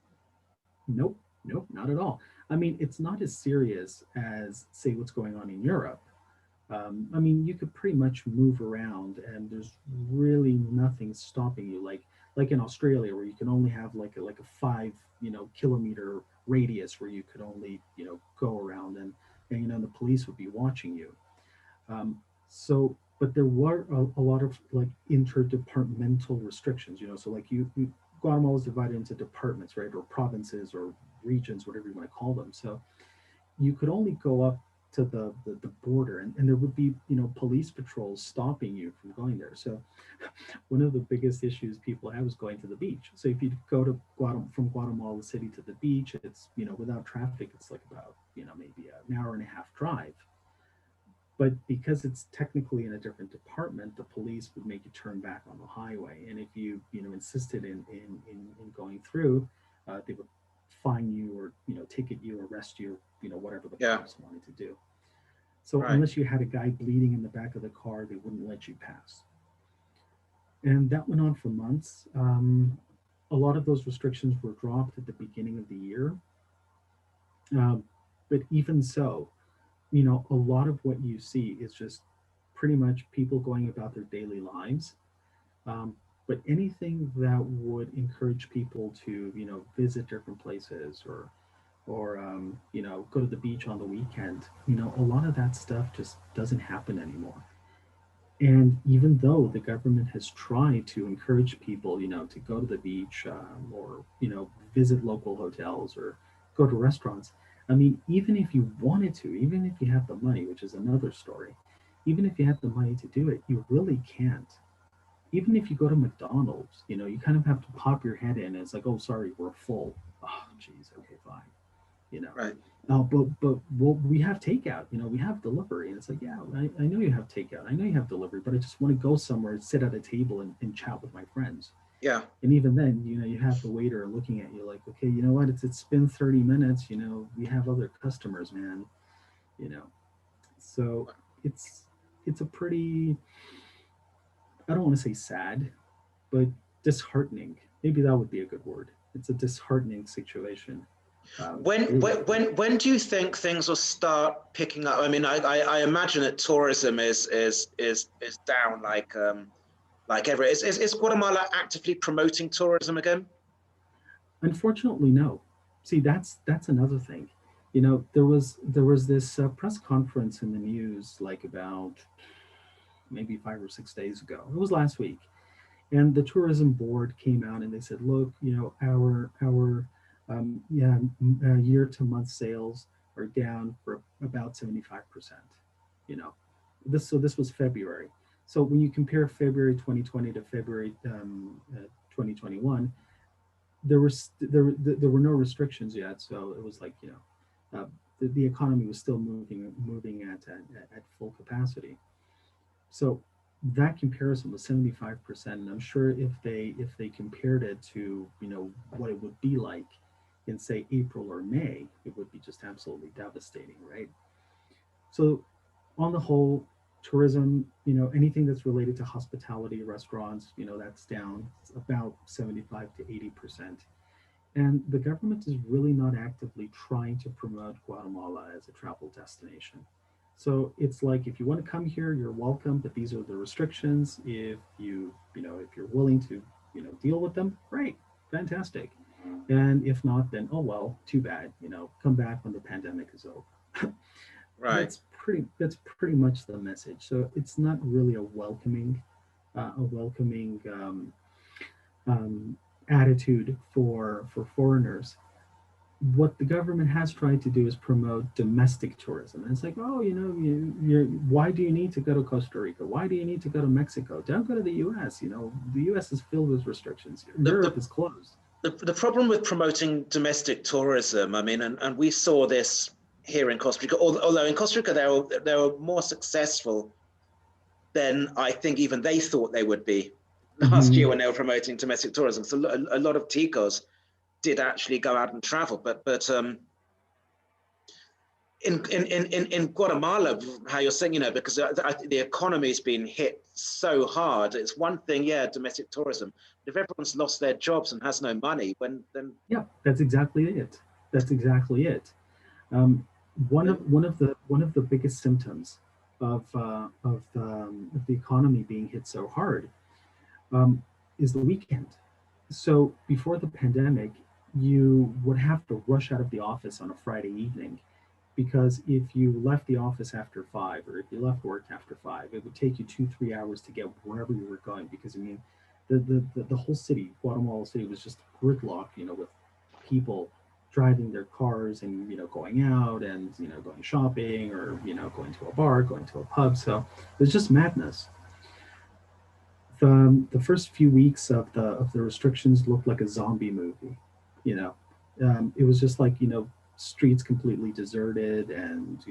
Nope, nope, not at all. I mean, it's not as serious as, say, what's going on in Europe. I mean, you could pretty much move around, and there's really nothing stopping you. Like in Australia, where you can only have like a 5 kilometer radius where you could only go around, and the police would be watching you. So, but there were a lot of like interdepartmental restrictions. So like Guatemala is divided into departments, right, or provinces or regions, whatever you want to call them. So you could only go up to the border, and there would be police patrols stopping you from going there. So one of the biggest issues people have is going to the beach. So if you go to from Guatemala City to the beach, it's without traffic, it's like about maybe an hour and a half drive. But because it's technically in a different department, the police would make you turn back on the highway. And if you insisted in going through, they would fine you or ticket you, arrest you, whatever the Yeah. cops wanted to do. So Right. unless you had a guy bleeding in the back of the car, they wouldn't let you pass. And that went on for months. A lot of those restrictions were dropped at the beginning of the year. Um, but even so, a lot of what you see is just pretty much people going about their daily lives. But anything that would encourage people to, visit different places or go to the beach on the weekend, a lot of that stuff just doesn't happen anymore. And even though the government has tried to encourage people, to go to the beach or, visit local hotels or go to restaurants, I mean, even if you wanted to, even if you have the money, which is another story, even if you had the money to do it, you really can't. Even if you go to McDonald's, you kind of have to pop your head in. And it's like, oh, sorry, we're full. Oh, geez, okay, fine. You know, Right. but well, we have takeout. We have delivery, and it's like, yeah, I know you have takeout. I know you have delivery, but I just want to go somewhere and sit at a table and chat with my friends. Yeah. And even then, you have the waiter looking at you like, okay, you know what? It's been 30 minutes. We have other customers, man. You know, so it's it's a pretty, I don't want to say sad, but disheartening. Maybe that would be a good word. It's a disheartening situation. When, Really. when do you think things will start picking up? I mean, I imagine that tourism is down like ever. Is Guatemala actively promoting tourism again? Unfortunately, no. See, that's another thing. There was this press conference in the news like about maybe 5 or 6 days ago. It was last week, and the tourism board came out and they said, look, our yeah, year to month sales are down for about 75%. You know, this was February. So when you compare February 2020 to February 2021, there were no restrictions yet, so it was like the economy was still moving at full capacity. So that comparison was 75%, and I'm sure if they compared it to what it would be like in say April or May, it would be just absolutely devastating, right? So on the whole, tourism, anything that's related to hospitality, restaurants, that's down about 75 to 80%. And the government is really not actively trying to promote Guatemala as a travel destination. So it's like if you want to come here, you're welcome, but these are the restrictions. If you're willing to, deal with them, great, fantastic. And if not, then oh well, too bad. Come back when the pandemic is over. Right. That's pretty much the message. So it's not really a welcoming um, attitude for foreigners. What the government has tried to do is promote domestic tourism. And it's like, oh, why do you need to go to Costa Rica? Why do you need to go to Mexico? Don't go to the U.S. The U.S. is filled with restrictions. Europe is closed. The problem with promoting domestic tourism, I mean, and we saw this here in Costa Rica, although in Costa Rica they were more successful than I think even they thought they would be last year when they were promoting domestic tourism. So a lot of ticos did actually go out and travel, but in Guatemala, how you're saying, because the economy's been hit so hard. It's one thing, yeah, domestic tourism. But if everyone's lost their jobs and has no money, then yeah, that's exactly it. That's exactly it. One of the biggest symptoms of the economy being hit so hard is the weekend. So before the pandemic, you would have to rush out of the office on a Friday evening, because if you left the office after 5, or if you left work after 5, it would take you 2-3 hours to get wherever you were going. Because I mean, the whole city, Guatemala City, was just gridlocked, with people driving their cars and going out and going shopping, or going to a bar, going to a pub. So it was just madness. The first few weeks of the restrictions looked like a zombie movie. It was just like streets completely deserted, and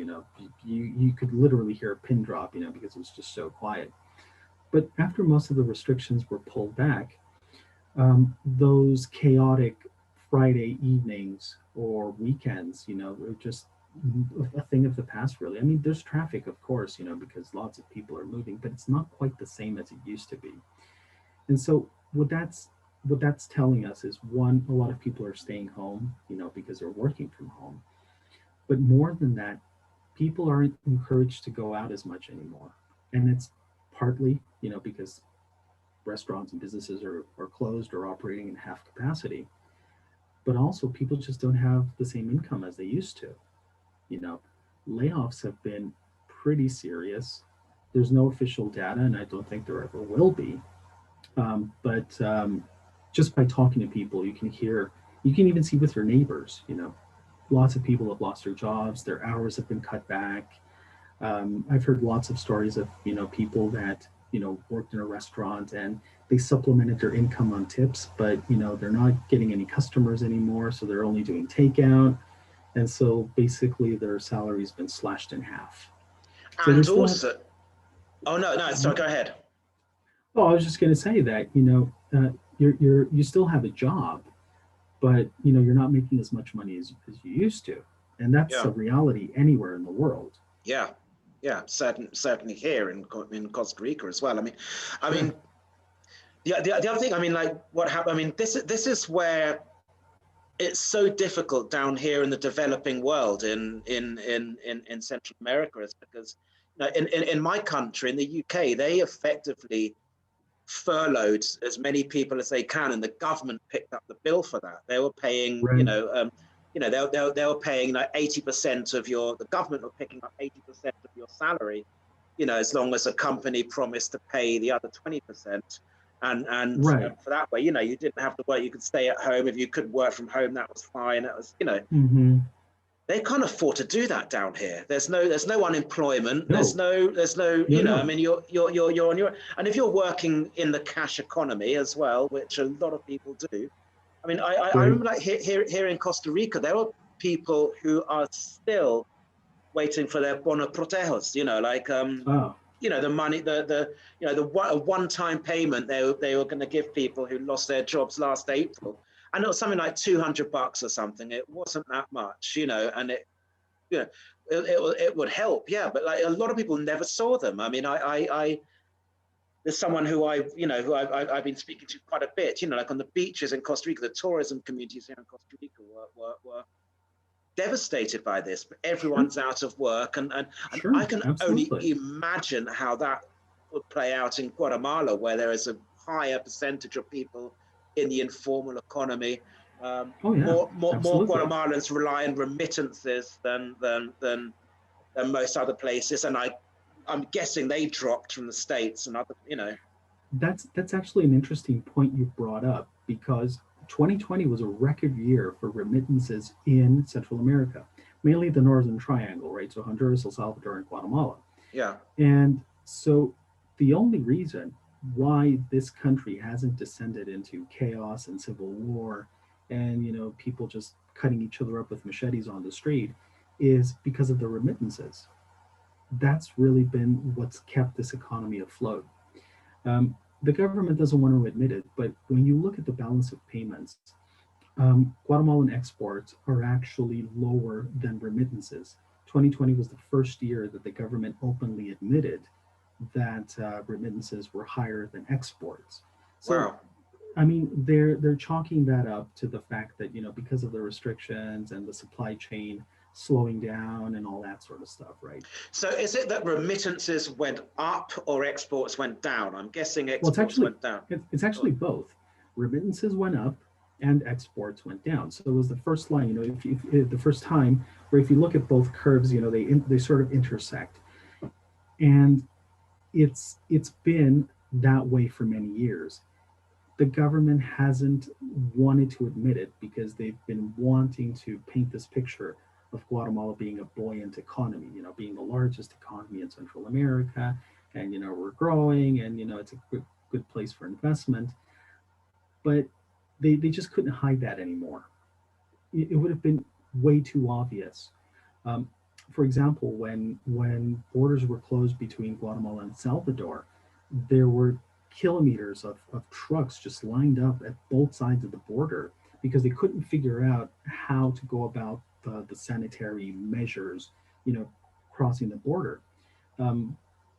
you could literally hear a pin drop, because it was just so quiet. But after most of the restrictions were pulled back, those chaotic Friday evenings or weekends, were just a thing of the past, really. I mean, there's traffic, of course, because lots of people are moving, but it's not quite the same as it used to be. And so what that's telling us is, one, a lot of people are staying home, because they're working from home. But more than that, people aren't encouraged to go out as much anymore. And it's partly, because restaurants and businesses are closed or operating in half capacity. But also, people just don't have the same income as they used to. Layoffs have been pretty serious. There's no official data, and I don't think there ever will be. But just by talking to people, you can even see with your neighbors, lots of people have lost their jobs, their hours have been cut back. I've heard lots of stories of, people that, worked in a restaurant and they supplemented their income on tips, but, they're not getting any customers anymore. So they're only doing takeout. And so basically their salary's been slashed in half. So and also, oh no, sorry, go ahead. Oh, I was just going to say that, you still have a job, but you're not making as much money as you used to, and that's a reality anywhere in the world. Yeah, certainly here in Costa Rica as well. I mean, the other thing, like what happened. This is where it's so difficult down here in the developing world in Central America, is because in my country, in the UK, they effectively furloughed as many people as they can, and the government picked up the bill for that. They were paying, right. They were paying like 80% of the government were picking up 80% of your salary, as long as a company promised to pay the other 20%. And right. For that way, you didn't have to work. You could stay at home. If you could work from home, that was fine. That was, They can't afford to do that down here. There's no unemployment. No. There's no, no. You're on your, and if you're working in the cash economy as well, which a lot of people do. I remember like here in Costa Rica, there were people who are still waiting for their bono protejos, the money, the one-time payment they were going to give people who lost their jobs last April. And it was something like $200 or something. It wasn't that much, and it would help, yeah. But like a lot of people never saw them. There's someone who I've been speaking to quite a bit, like on the beaches in Costa Rica, the tourism communities here in Costa Rica were devastated by this. But everyone's out of work, and I can only imagine how that would play out in Guatemala, where there is a higher percentage of people in the informal economy. More Guatemalans rely on remittances than most other places, and I'm guessing they dropped from the States and other, That's actually an interesting point you brought up, because 2020 was a record year for remittances in Central America, mainly the Northern Triangle, right? So Honduras, El Salvador, and Guatemala. Yeah. And so the only reason why this country hasn't descended into chaos and civil war and people just cutting each other up with machetes on the street is because of the remittances. That's really been what's kept this economy afloat. The government doesn't want to admit it, but when you look at the balance of payments, Guatemalan exports are actually lower than remittances. 2020 was the first year that the government openly admitted that remittances were higher than exports. So, Wow. I mean, they're chalking that up to the fact that because of the restrictions and the supply chain slowing down and all that sort of stuff, right? So is it that remittances went up or exports went down? I'm guessing Well, it's exports actually went down. it's actually both. Remittances went up and exports went down. So it was the first line, if the first time where if you look at both curves, they sort of intersect, and it's been that way for many years. The government hasn't wanted to admit it because they've been wanting to paint this picture of Guatemala being a buoyant economy, being the largest economy in Central America, and we're growing, and it's a good place for investment. But they just couldn't hide that anymore. It would have been way too obvious. Um, for example, when borders were closed between Guatemala and Salvador, there were kilometers of trucks just lined up at both sides of the border because they couldn't figure out how to go about the sanitary measures, you know, crossing the border. Um,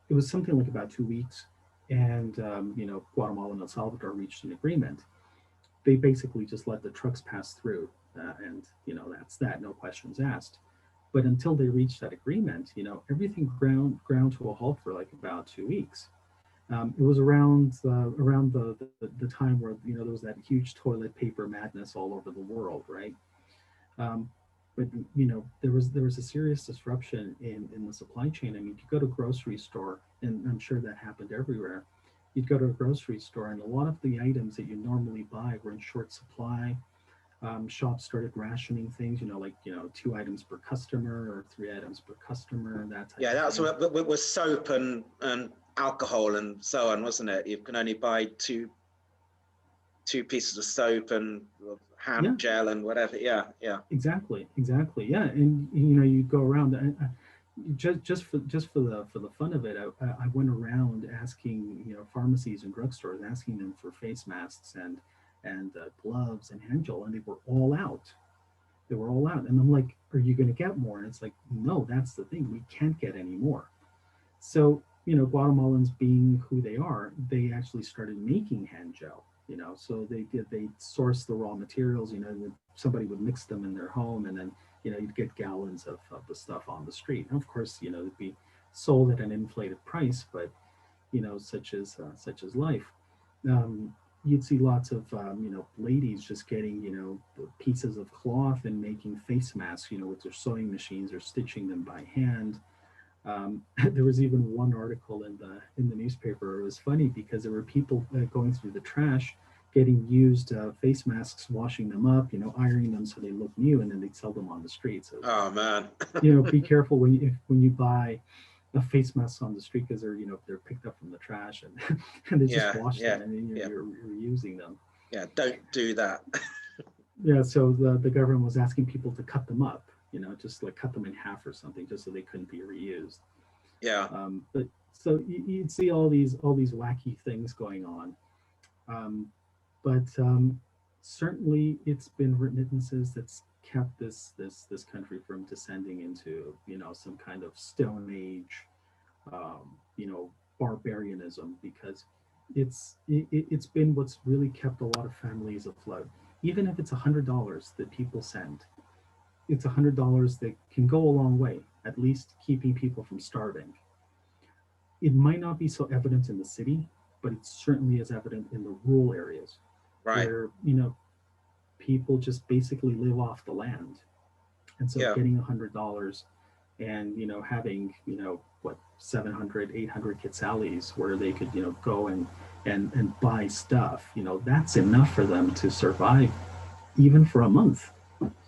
it was something like about 2 weeks, and Guatemala and El Salvador reached an agreement. They basically just let the trucks pass through, and that's that, no questions asked. But until they reached that agreement, everything ground to a halt for like about 2 weeks. It was around the time where there was that huge toilet paper madness all over the world, right? Um, but there was a serious disruption in the supply chain. I mean, you go to a grocery store, and I'm sure that happened everywhere. You'd go to a grocery store, and a lot of the items that you normally buy were in short supply. Shops started rationing things, like 2 items per customer or 3 items per customer, that type Yeah, of that's thing. what with soap and alcohol and so on, wasn't it? You can only buy two pieces of soap and hand Yeah, gel and whatever. Yeah, yeah, exactly. Yeah, and you go around. Just for the fun of it, I went around asking pharmacies and drugstores, asking them for face masks and gloves and hand gel, and they were all out. They were all out, and I'm like, "Are you going to get more?" And it's like, "No, that's the thing. We can't get any more." So, Guatemalans being who they are, they actually started making hand gel. So they sourced the raw materials. Somebody would mix them in their home, and then you'd get gallons of the stuff on the street. And of course, it'd be sold at an inflated price, but such as life. You'd see lots of ladies just getting pieces of cloth and making face masks, with their sewing machines or stitching them by hand. There was even one article in the newspaper. It was funny because there were people going through the trash, getting used face masks, washing them up, ironing them so they look new, and then they'd sell them on the street. So it's oh like, man. be careful when you buy a face mask on the street, because they're picked up from the trash, and and they just Yeah, wash them, yeah, and then yeah, you're using them. yeah. Don't do that. Yeah, so the government was asking people to cut them up, just like cut them in half or something, just so they couldn't be reused. Yeah, But so you'd see all these wacky things going on. Um, but certainly it's been remittances that's kept this country from descending into some kind of Stone Age, barbarianism, because it's been what's really kept a lot of families afloat. Even if it's $100 that people send, it's $100 that can go a long way, at least keeping people from starving. It might not be so evident in the city, but it certainly is evident in the rural areas right. where people just basically live off the land. And so Yeah, getting $100 and having what 700, 800 quetzales where they could go and buy stuff. That's enough for them to survive even for a month.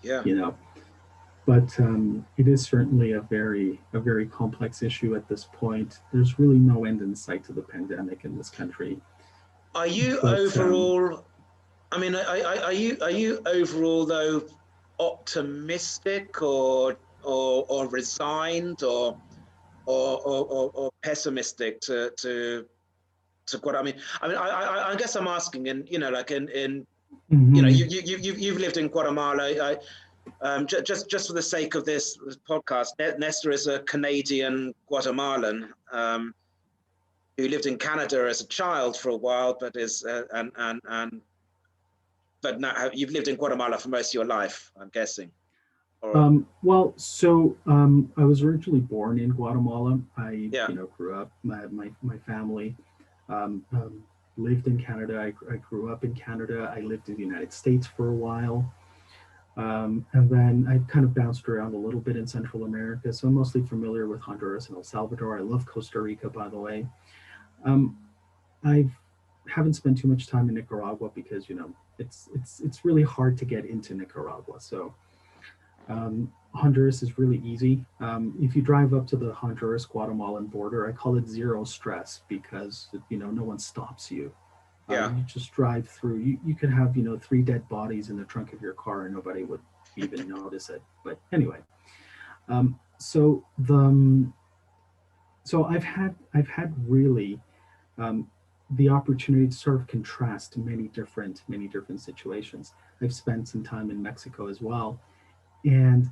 Yeah. You know, but it is certainly a very complex issue at this point. There's really no end in sight to the pandemic in this country. Are you But overall? I mean, are you overall though optimistic or resigned or pessimistic to what I mean? I guess I'm asking, and like in mhm. you've lived in Guatemala. Just for the sake of this podcast, Nestor is a Canadian Guatemalan who lived in Canada as a child for a while, but is and but now you've lived in Guatemala for most of your life, I'm guessing. Or Well, so I was originally born in Guatemala. I, yeah, grew up. My family lived in Canada. I grew up in Canada. I lived in the United States for a while, and then I kind of bounced around a little bit in Central America. So I'm mostly familiar with Honduras and El Salvador. I love Costa Rica, by the way. Um, I haven't spent too much time in Nicaragua because it's really hard to get into Nicaragua. So Honduras is really easy. If you drive up to the Honduras Guatemalan border, I call it zero stress because no one stops you. yeah. You just drive through. You could have three dead bodies in the trunk of your car and nobody would even notice it. But anyway, so I've had really um, the opportunity to sort of contrast many different situations. I've spent some time in Mexico as well, and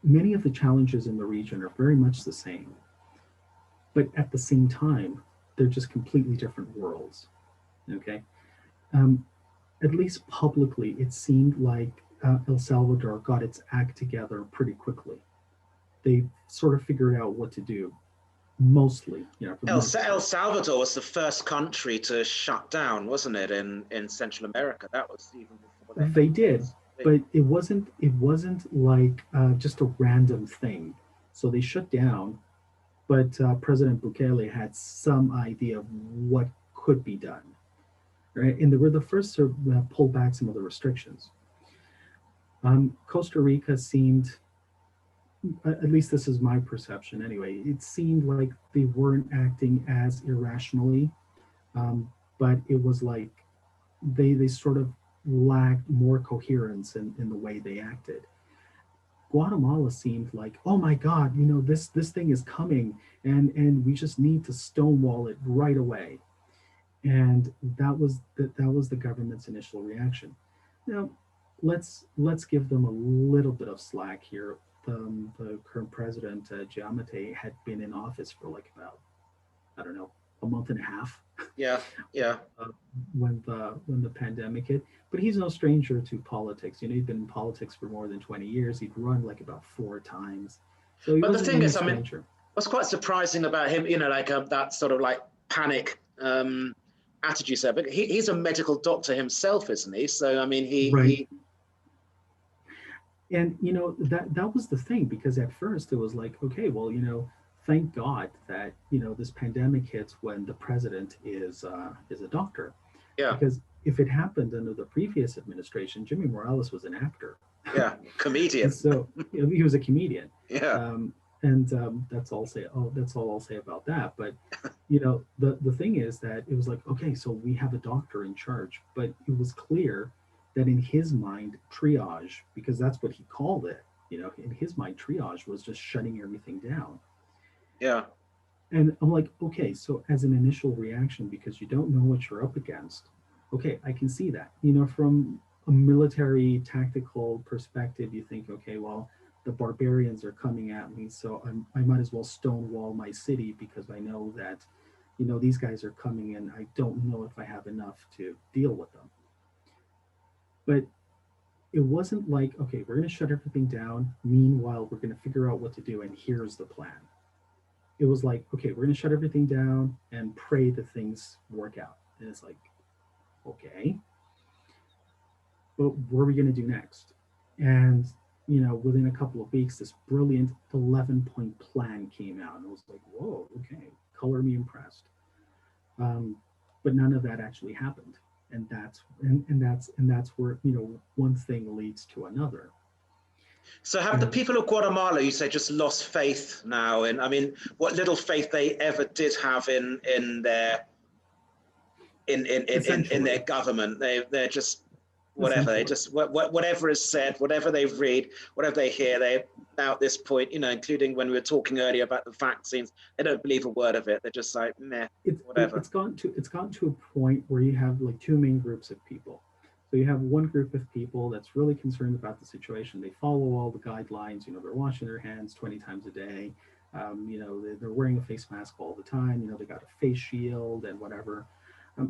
many of the challenges in the region are very much the same, but at the same time, they're just completely different worlds. Okay. Um, at least publicly, it seemed like El Salvador got its act together pretty quickly. They sort of figured out what to do, mostly, for the most El part. Salvador was the first country to shut down, wasn't it, in Central America? That was even before they They did, was big. but it wasn't like just a random thing. So they shut down, but President Bukele had some idea of what could be done, right? And they were the first to pull back some of the restrictions. Costa Rica seemed, at least this is my perception anyway, it seemed like they weren't acting as irrationally, but it was like they sort of lacked more coherence in the way they acted. Guatemala seemed like, oh my God, this thing is coming, and we just need to stonewall it right away. And that was the government's initial reaction. Now, let's give them a little bit of slack here. The current president, Giammattei, had been in office for like about, I don't know, a month and a half Yeah, yeah. uh, when the pandemic hit. But he's no stranger to politics. He'd been in politics for more than 20 years. He'd run like about 4 times, so he But the wasn't thing any is, I mean, stranger. what's quite surprising about him, like that sort of like panic attitude. So, but he's a medical doctor himself, isn't he? So, I mean, Right. he And that was the thing, because at first it was like, okay, well, thank God that this pandemic hits when the president is a doctor, yeah, because if it happened under the previous administration, Jimmy Morales was an actor. yeah, And comedian. so he was a comedian, Yeah, and that's all I'll say about that. But the thing is that it was like, okay, so we have a doctor in charge, but it was clear that in his mind, triage, because that's what he called it, in his mind, triage was just shutting everything down. yeah, And I'm like, okay, so as an initial reaction, because you don't know what you're up against, okay, I can see that. From a military tactical perspective, you think, okay, well, the barbarians are coming at me, so I might as well stonewall my city because I know that, these guys are coming and I don't know if I have enough to deal with them. But it wasn't like, okay, we're going to shut everything down. Meanwhile, we're going to figure out what to do, and here's the plan. It was like, okay, we're going to shut everything down and pray that things work out. And it's like, okay, but what are we going to do next? And within a couple of weeks, this brilliant 11-point plan came out, and I was like, whoa, okay, color me impressed. But none of that actually happened, and that's where one thing leads to another. So have the people of Guatemala, you say, just lost faith now? And I mean, what little faith they ever did have in their government, they're just whatever. They just whatever is said, whatever they read, whatever they hear, they now at this point, including when we were talking earlier about the vaccines, they don't believe a word of it. They're just like, meh, whatever. It's gotten to a point where you have like two main groups of people. So you have one group of people that's really concerned about the situation. They follow all the guidelines. They're washing their hands 20 times a day. They're wearing a face mask all the time. They got a face shield and whatever.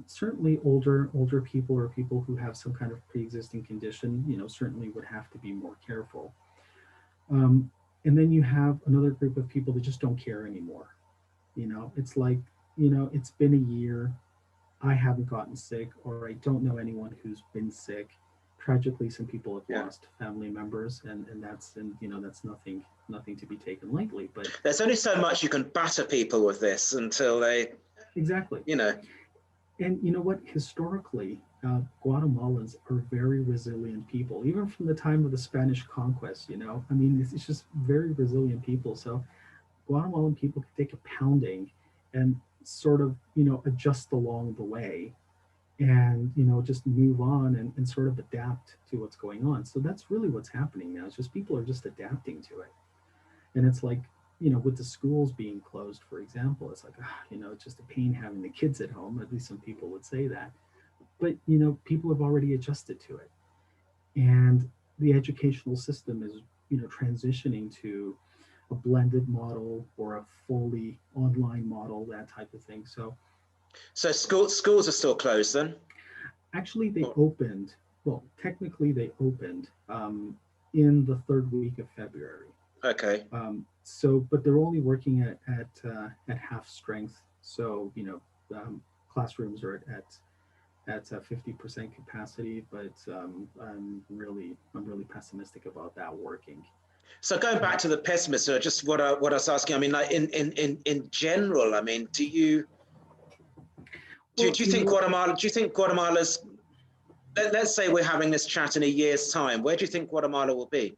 Certainly older people or people who have some kind of pre-existing condition, certainly would have to be more careful. And then you have another group of people that just don't care anymore. It's like, it's been a year. I haven't gotten sick, or I don't know anyone who's been sick. Tragically, some people have lost family members, and that's nothing to be taken lightly. But there's only so much you can batter people with this until they exactly. And you know what? Historically, Guatemalans are very resilient people, even from the time of the Spanish conquest. It's just very resilient people. So Guatemalan people can take a pounding and sort of adjust along the way, and just move on and sort of adapt to what's going on. So that's really what's happening now. It's just people are just adapting to it. And it's like, with the schools being closed, for example, it's like, it's just a pain having the kids at home. At least some people would say that. But, people have already adjusted to it. And the educational system is, transitioning to a blended model or a fully online model, that type of thing. So schools are still closed then? Actually, they opened, well, technically they opened in the third week of February. Okay. But they're only working at half strength. So, classrooms are at 50% capacity, but I'm really pessimistic about that working. So going back to the pessimism, just what I was asking, I mean, like in general, I mean, do you think Guatemala's, let's say we're having this chat in a year's time, where do you think Guatemala will be?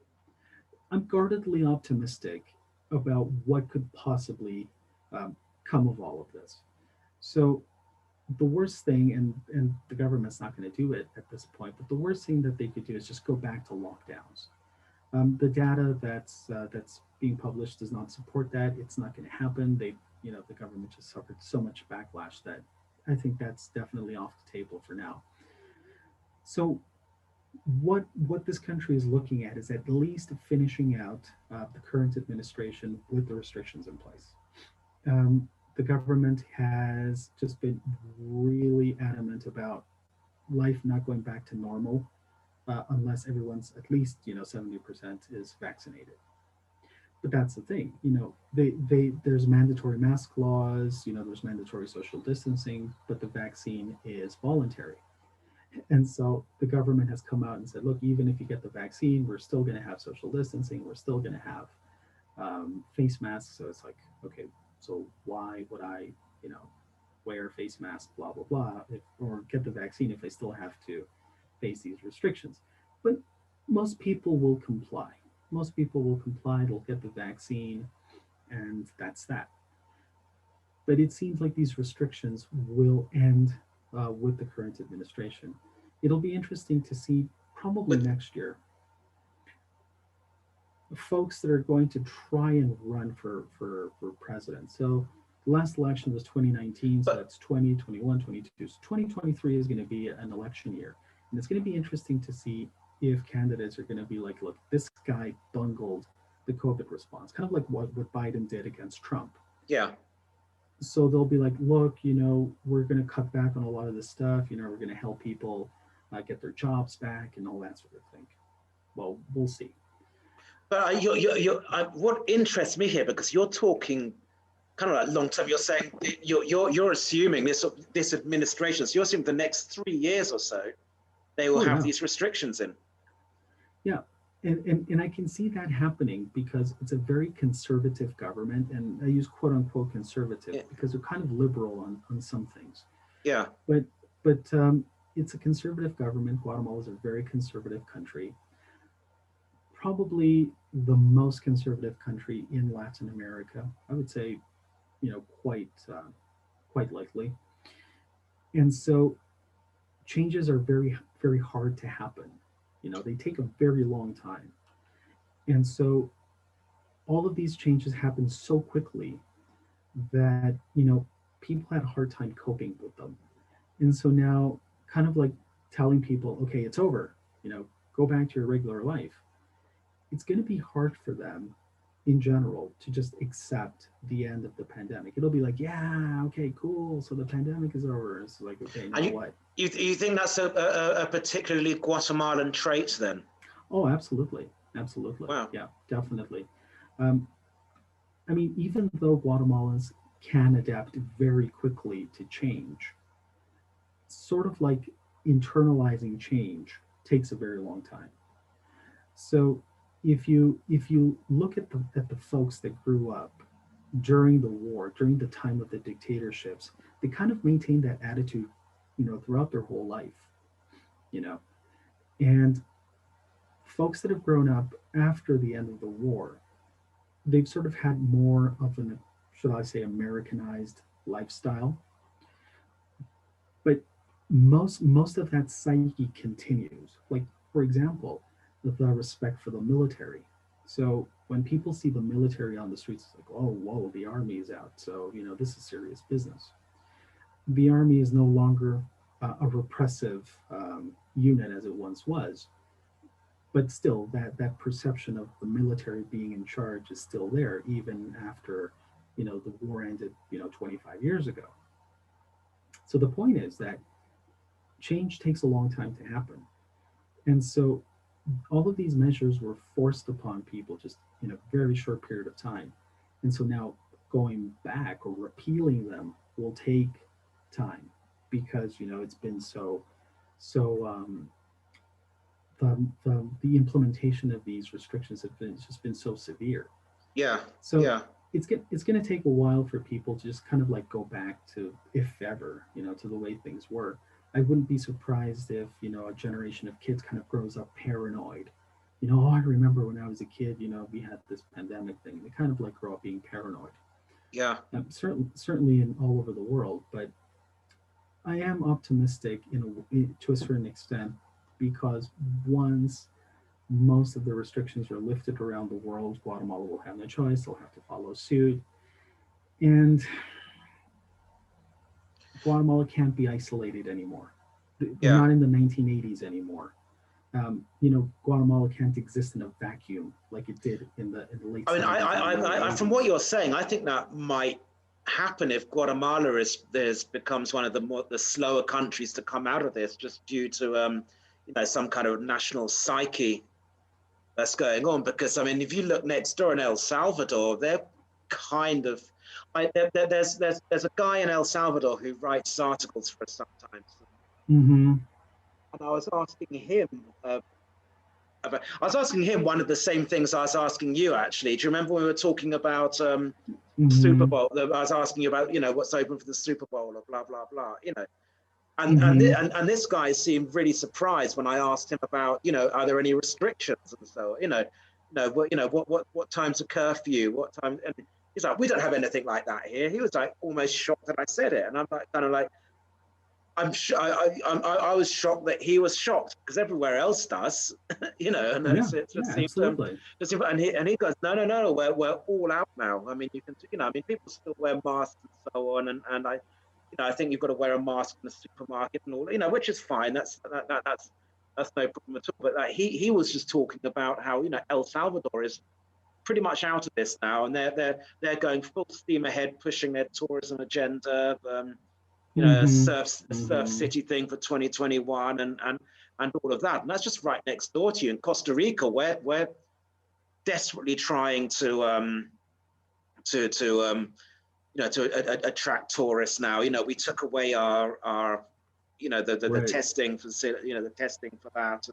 I'm guardedly optimistic about what could possibly come of all of this. So the worst thing, and the government's not going to do it at this point, but the worst thing that they could do is just go back to lockdowns. The data that's being published does not support that. It's not going to happen. The government just suffered so much backlash that I think that's definitely off the table for now. So what this country is looking at is at least finishing out the current administration with the restrictions in place. The government has just been really adamant about life not going back to normal unless everyone's at least 70% is vaccinated. But that's the thing, there's mandatory mask laws, there's mandatory social distancing, but the vaccine is voluntary. And so the government has come out and said, look, even if you get the vaccine, we're still going to have social distancing. We're still going to have face masks. So it's like, okay, so why would I, wear a face mask, blah, blah, blah, or get the vaccine if I still have to face these restrictions? But most people will comply. Most people will comply. They'll get the vaccine, and that's that. But it seems like these restrictions will end with the current administration. It'll be interesting to see probably next year folks that are going to try and run for president. So the last election was 2019, so that's 20, 21, 22. So 2023 is going to be an election year. And it's going to be interesting to see if candidates are going to be like, look, this guy bungled the COVID response, kind of like what Biden did against Trump. Yeah. So they'll be like, look, we're going to cut back on a lot of this stuff. We're going to help people get their jobs back and all that sort of thing. Well, we'll see. But what interests me here, because you're talking kind of like long term, you're saying you're assuming this administration, so you're assuming the next 3 years or so, they will have these restrictions in. Yeah. and I can see that happening because it's a very conservative government, and I use quote unquote conservative Yeah. because they're kind of liberal on some things. Yeah. But it's a conservative government. Guatemala is a very conservative country, probably the most conservative country in Latin America. I would say, quite likely. And so changes are very very hard to happen. They take a very long time, and so all of these changes happen so quickly that people had a hard time coping with them. And so now, kind of like telling people, okay, it's over, go back to your regular life, it's going to be hard for them in general to just accept the end of the pandemic. It'll be like, yeah, okay, cool, so the pandemic is over. It's like, okay, now what? You think that's a particularly Guatemalan trait then? Oh, absolutely. Absolutely. Wow. Yeah, definitely. Um, I mean, even though Guatemalans can adapt very quickly to change, sort of like internalizing change takes a very long time. So if you look at the folks that grew up during the war, during the time of the dictatorships, they kind of maintained that attitude, throughout their whole life, you know. And folks that have grown up after the end of the war, they've sort of had more of an, should I say, Americanized lifestyle. But most of that psyche continues. Like, for example, the respect for the military. So when people see the military on the streets, it's like, oh, whoa, the army is out. So, this is serious business. The army is no longer a repressive unit as it once was. But still, that perception of the military being in charge is still there, even after, the war ended, 25 years ago. So the point is that change takes a long time to happen. And so all of these measures were forced upon people just in a very short period of time. And so now going back or repealing them will take time because, it's been so the implementation of these restrictions have been, it's just been so severe. Yeah. So yeah. it's going to take a while for people to just kind of like go back to, if ever, to the way things were. I wouldn't be surprised if, a generation of kids kind of grows up paranoid. Oh, I remember when I was a kid, we had this pandemic thing. They kind of like grow up being paranoid. Yeah. Certainly in all over the world, but I am optimistic to a certain extent because once most of the restrictions are lifted around the world, Guatemala will have no choice. They'll have to follow suit. And Guatemala can't be isolated anymore. We're not in the 1980s anymore. Guatemala can't exist in a vacuum like it did in the late. I mean, I from what you're saying, I think that might happen if Guatemala becomes one of the slower countries to come out of this, just due to some kind of national psyche that's going on. Because I mean, if you look next door in El Salvador, they're kind of there's a guy in El Salvador who writes articles for us sometimes. Mm-hmm. And I was asking him one of the same things I was asking you, actually. Do you remember when we were talking about Super Bowl? I was asking you about, what's open for the Super Bowl or blah, blah, blah, And this guy seemed really surprised when I asked him about, are there any restrictions and so, what time's a curfew, what time, and he's like, we don't have anything like that here. He was like almost shocked that I said it. And I'm like, kind of like, I was shocked that he was shocked because everywhere else does, and it just seems, and he goes, no, we're all out now. I mean, you can, people still wear masks and so on, and I think you've got to wear a mask in the supermarket and all, which is fine. That's no problem at all. But he was just talking about how El Salvador is pretty much out of this now, and they're going full steam ahead, pushing their tourism agenda. Surf City thing for 2021 and all of that. And that's just right next door to you in Costa Rica. We're desperately trying to attract tourists now. We took away our the testing for the testing for that,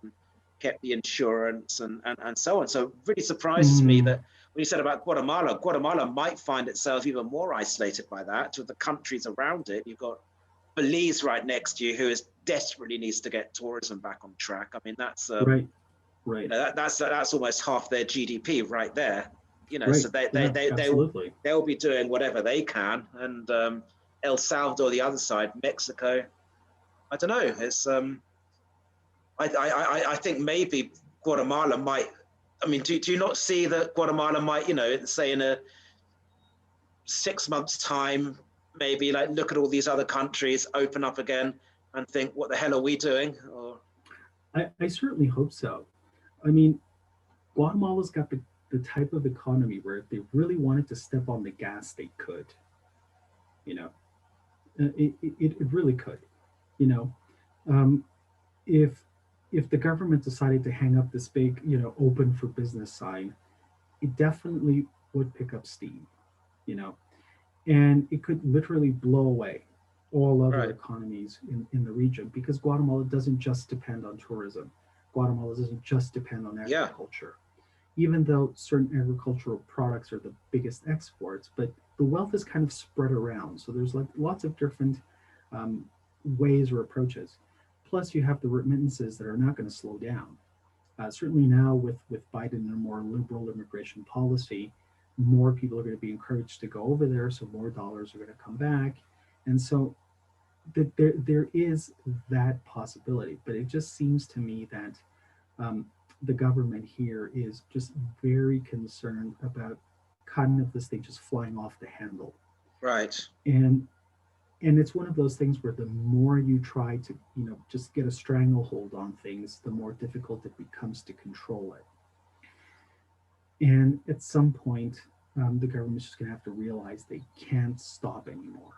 kept the insurance and so on. So it really surprises me that when you said about Guatemala, Guatemala might find itself even more isolated by that with the countries around it. You've got Belize right next to you, who is desperately needs to get tourism back on track. I mean, that's right. You know, that's almost half their GDP right there. You know, Right. so Absolutely. they'll be doing whatever they can. And El Salvador, the other side, Mexico, I don't know. It's I think maybe Guatemala might. I mean, do you not see that Guatemala might, you know, say in a 6 months' time, maybe like look at all these other countries, open up again, and think, what the hell are we doing? Or I certainly hope so. I mean, Guatemala's got the type of economy where if they really wanted to step on the gas, they could. You know, it really could. You know, um, if the government decided to hang up this big, you know, open for business sign, it definitely would pick up steam. You know, and it could literally blow away all other economies in the region, because Guatemala doesn't just depend on tourism. Guatemala doesn't just depend on agriculture. Even though certain agricultural products are the biggest exports, but the wealth is kind of spread around. So there's like lots of different ways or approaches. Plus, you have the remittances that are not going to slow down. Certainly now with Biden and a more liberal immigration policy, more people are going to be encouraged to go over there, so more dollars are going to come back. And so that there is that possibility. But it just seems to me that the government here is just very concerned about kind of this thing just flying off the handle. right. And it's one of those things where the more you try to, you know, just get a stranglehold on things, the more difficult it becomes to control it. And at some point, the government's just going to have to realize they can't stop anymore.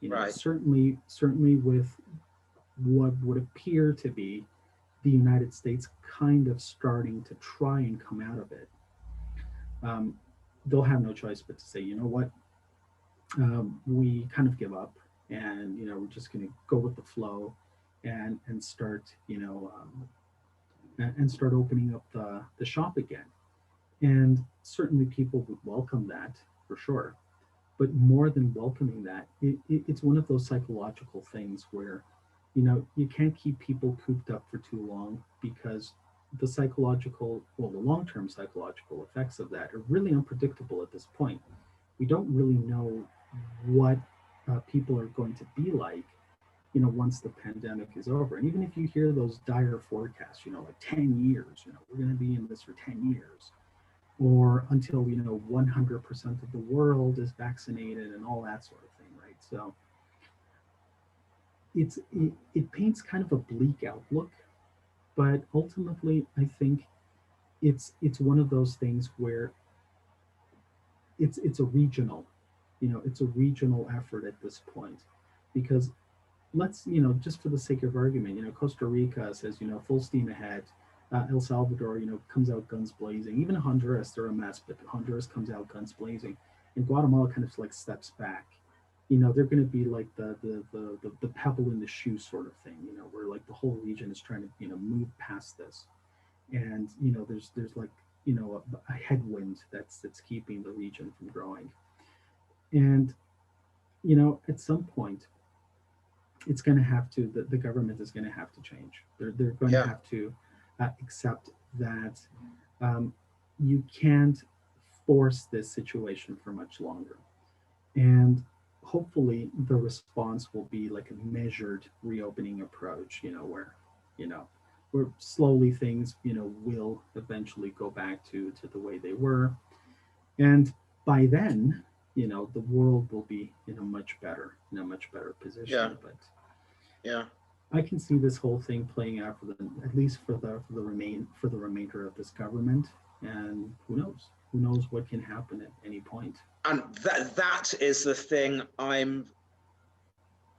You know, certainly with what would appear to be the United States kind of starting to try and come out of it, they'll have no choice but to say, you know what, we kind of give up, and you know, we're just going to go with the flow, and start, you know, and start opening up the shop again. And certainly people would welcome that for sure. But more than welcoming that, it's one of those psychological things where, you know, you can't keep people cooped up for too long, because the long-term psychological effects of that are really unpredictable at this point. We don't really know what people are going to be like, you know, once the pandemic is over. And even if you hear those dire forecasts, you know, like 10 years, you know, we're going to be in this for 10 years, or until, you know, 100% of the world is vaccinated and all that sort of thing, right? So it paints kind of a bleak outlook, but ultimately I think it's one of those things where it's a regional, you know, it's a regional effort at this point. Because let's, you know, just for the sake of argument, you know, Costa Rica says, you know, full steam ahead. El Salvador, you know, comes out guns blazing. Even Honduras, they're a mess, but Honduras comes out guns blazing. And Guatemala kind of like steps back. You know, they're going to be like the pebble in the shoe sort of thing, you know, where like the whole region is trying to, you know, move past this. And, you know, there's like, you know, a headwind that's keeping the region from growing. And, you know, at some point, it's going to have to, the government is going to have to change. They're going to have to accept that you can't force this situation for much longer. And hopefully the response will be like a measured reopening approach, you know, where slowly things, you know, will eventually go back to the way they were. And by then, you know, the world will be in a much better position. Yeah. But yeah, I can see this whole thing playing out for at least for the remainder of this government, and who knows what can happen at any point. And that is the thing I'm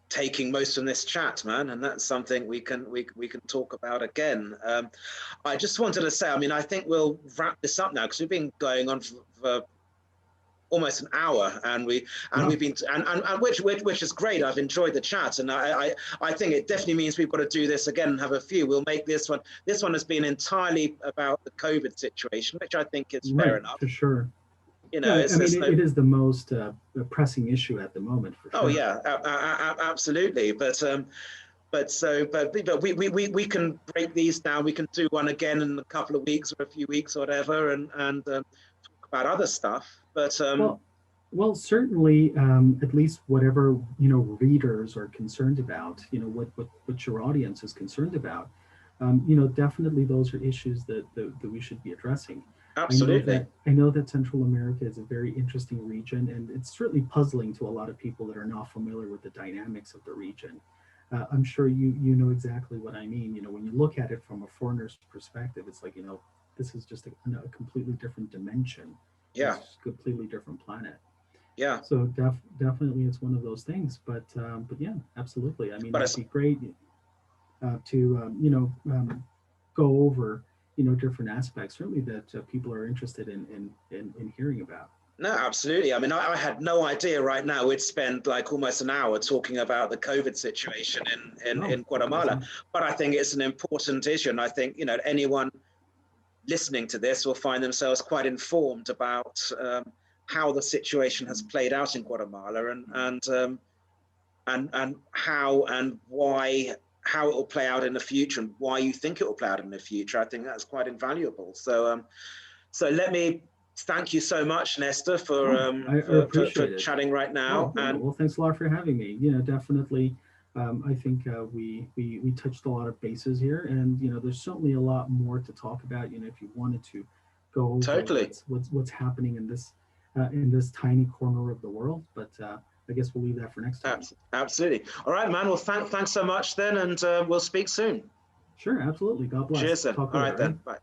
taking most from this chat, man, and that's something we can talk about again. I just wanted to say, I mean, I think we'll wrap this up now, because we've been going on for almost an hour, and we've been and which is great. I've enjoyed the chat, and I think it definitely means we've got to do this again and have a few. We'll make this one. This one has been entirely about the COVID situation, which I think is fair enough. For sure. You know, I mean, it is the most pressing issue at the moment, for sure. Oh yeah, absolutely. But we can break these down. We can do one again in a couple of weeks or a few weeks or whatever, and talk about other stuff. But well, certainly, at least whatever readers are concerned about, what your audience is concerned about, definitely those are issues that we should be addressing. Absolutely. I know that Central America is a very interesting region, and it's certainly puzzling to a lot of people that are not familiar with the dynamics of the region. I'm sure you know exactly what I mean. When you look at it from a foreigner's perspective, it's like, this is just a completely different dimension. Yeah. It's a completely different planet. Yeah. So definitely it's one of those things. But yeah, absolutely. I mean, it'd be great to go over different aspects, certainly that people are interested in hearing about. No, absolutely. I mean, I had no idea right now we'd spend like almost an hour talking about the COVID situation in Guatemala. Awesome. But I think it's an important issue. And I think, anyone listening to this will find themselves quite informed about how the situation has played out in Guatemala and how and why, how it will play out in the future and why you think it will play out in the future. I think that's quite invaluable. So, so let me thank you so much, Nestor, for chatting right now. Well, thanks a lot for having me. Definitely. I think we touched a lot of bases here, and there's certainly a lot more to talk about. If you wanted to go over what's happening in this tiny corner of the world, but I guess we'll leave that for next time. Absolutely. All right, man. Well, thanks so much then, and we'll speak soon. Sure, absolutely. God bless. Cheers then. All right then. Bye.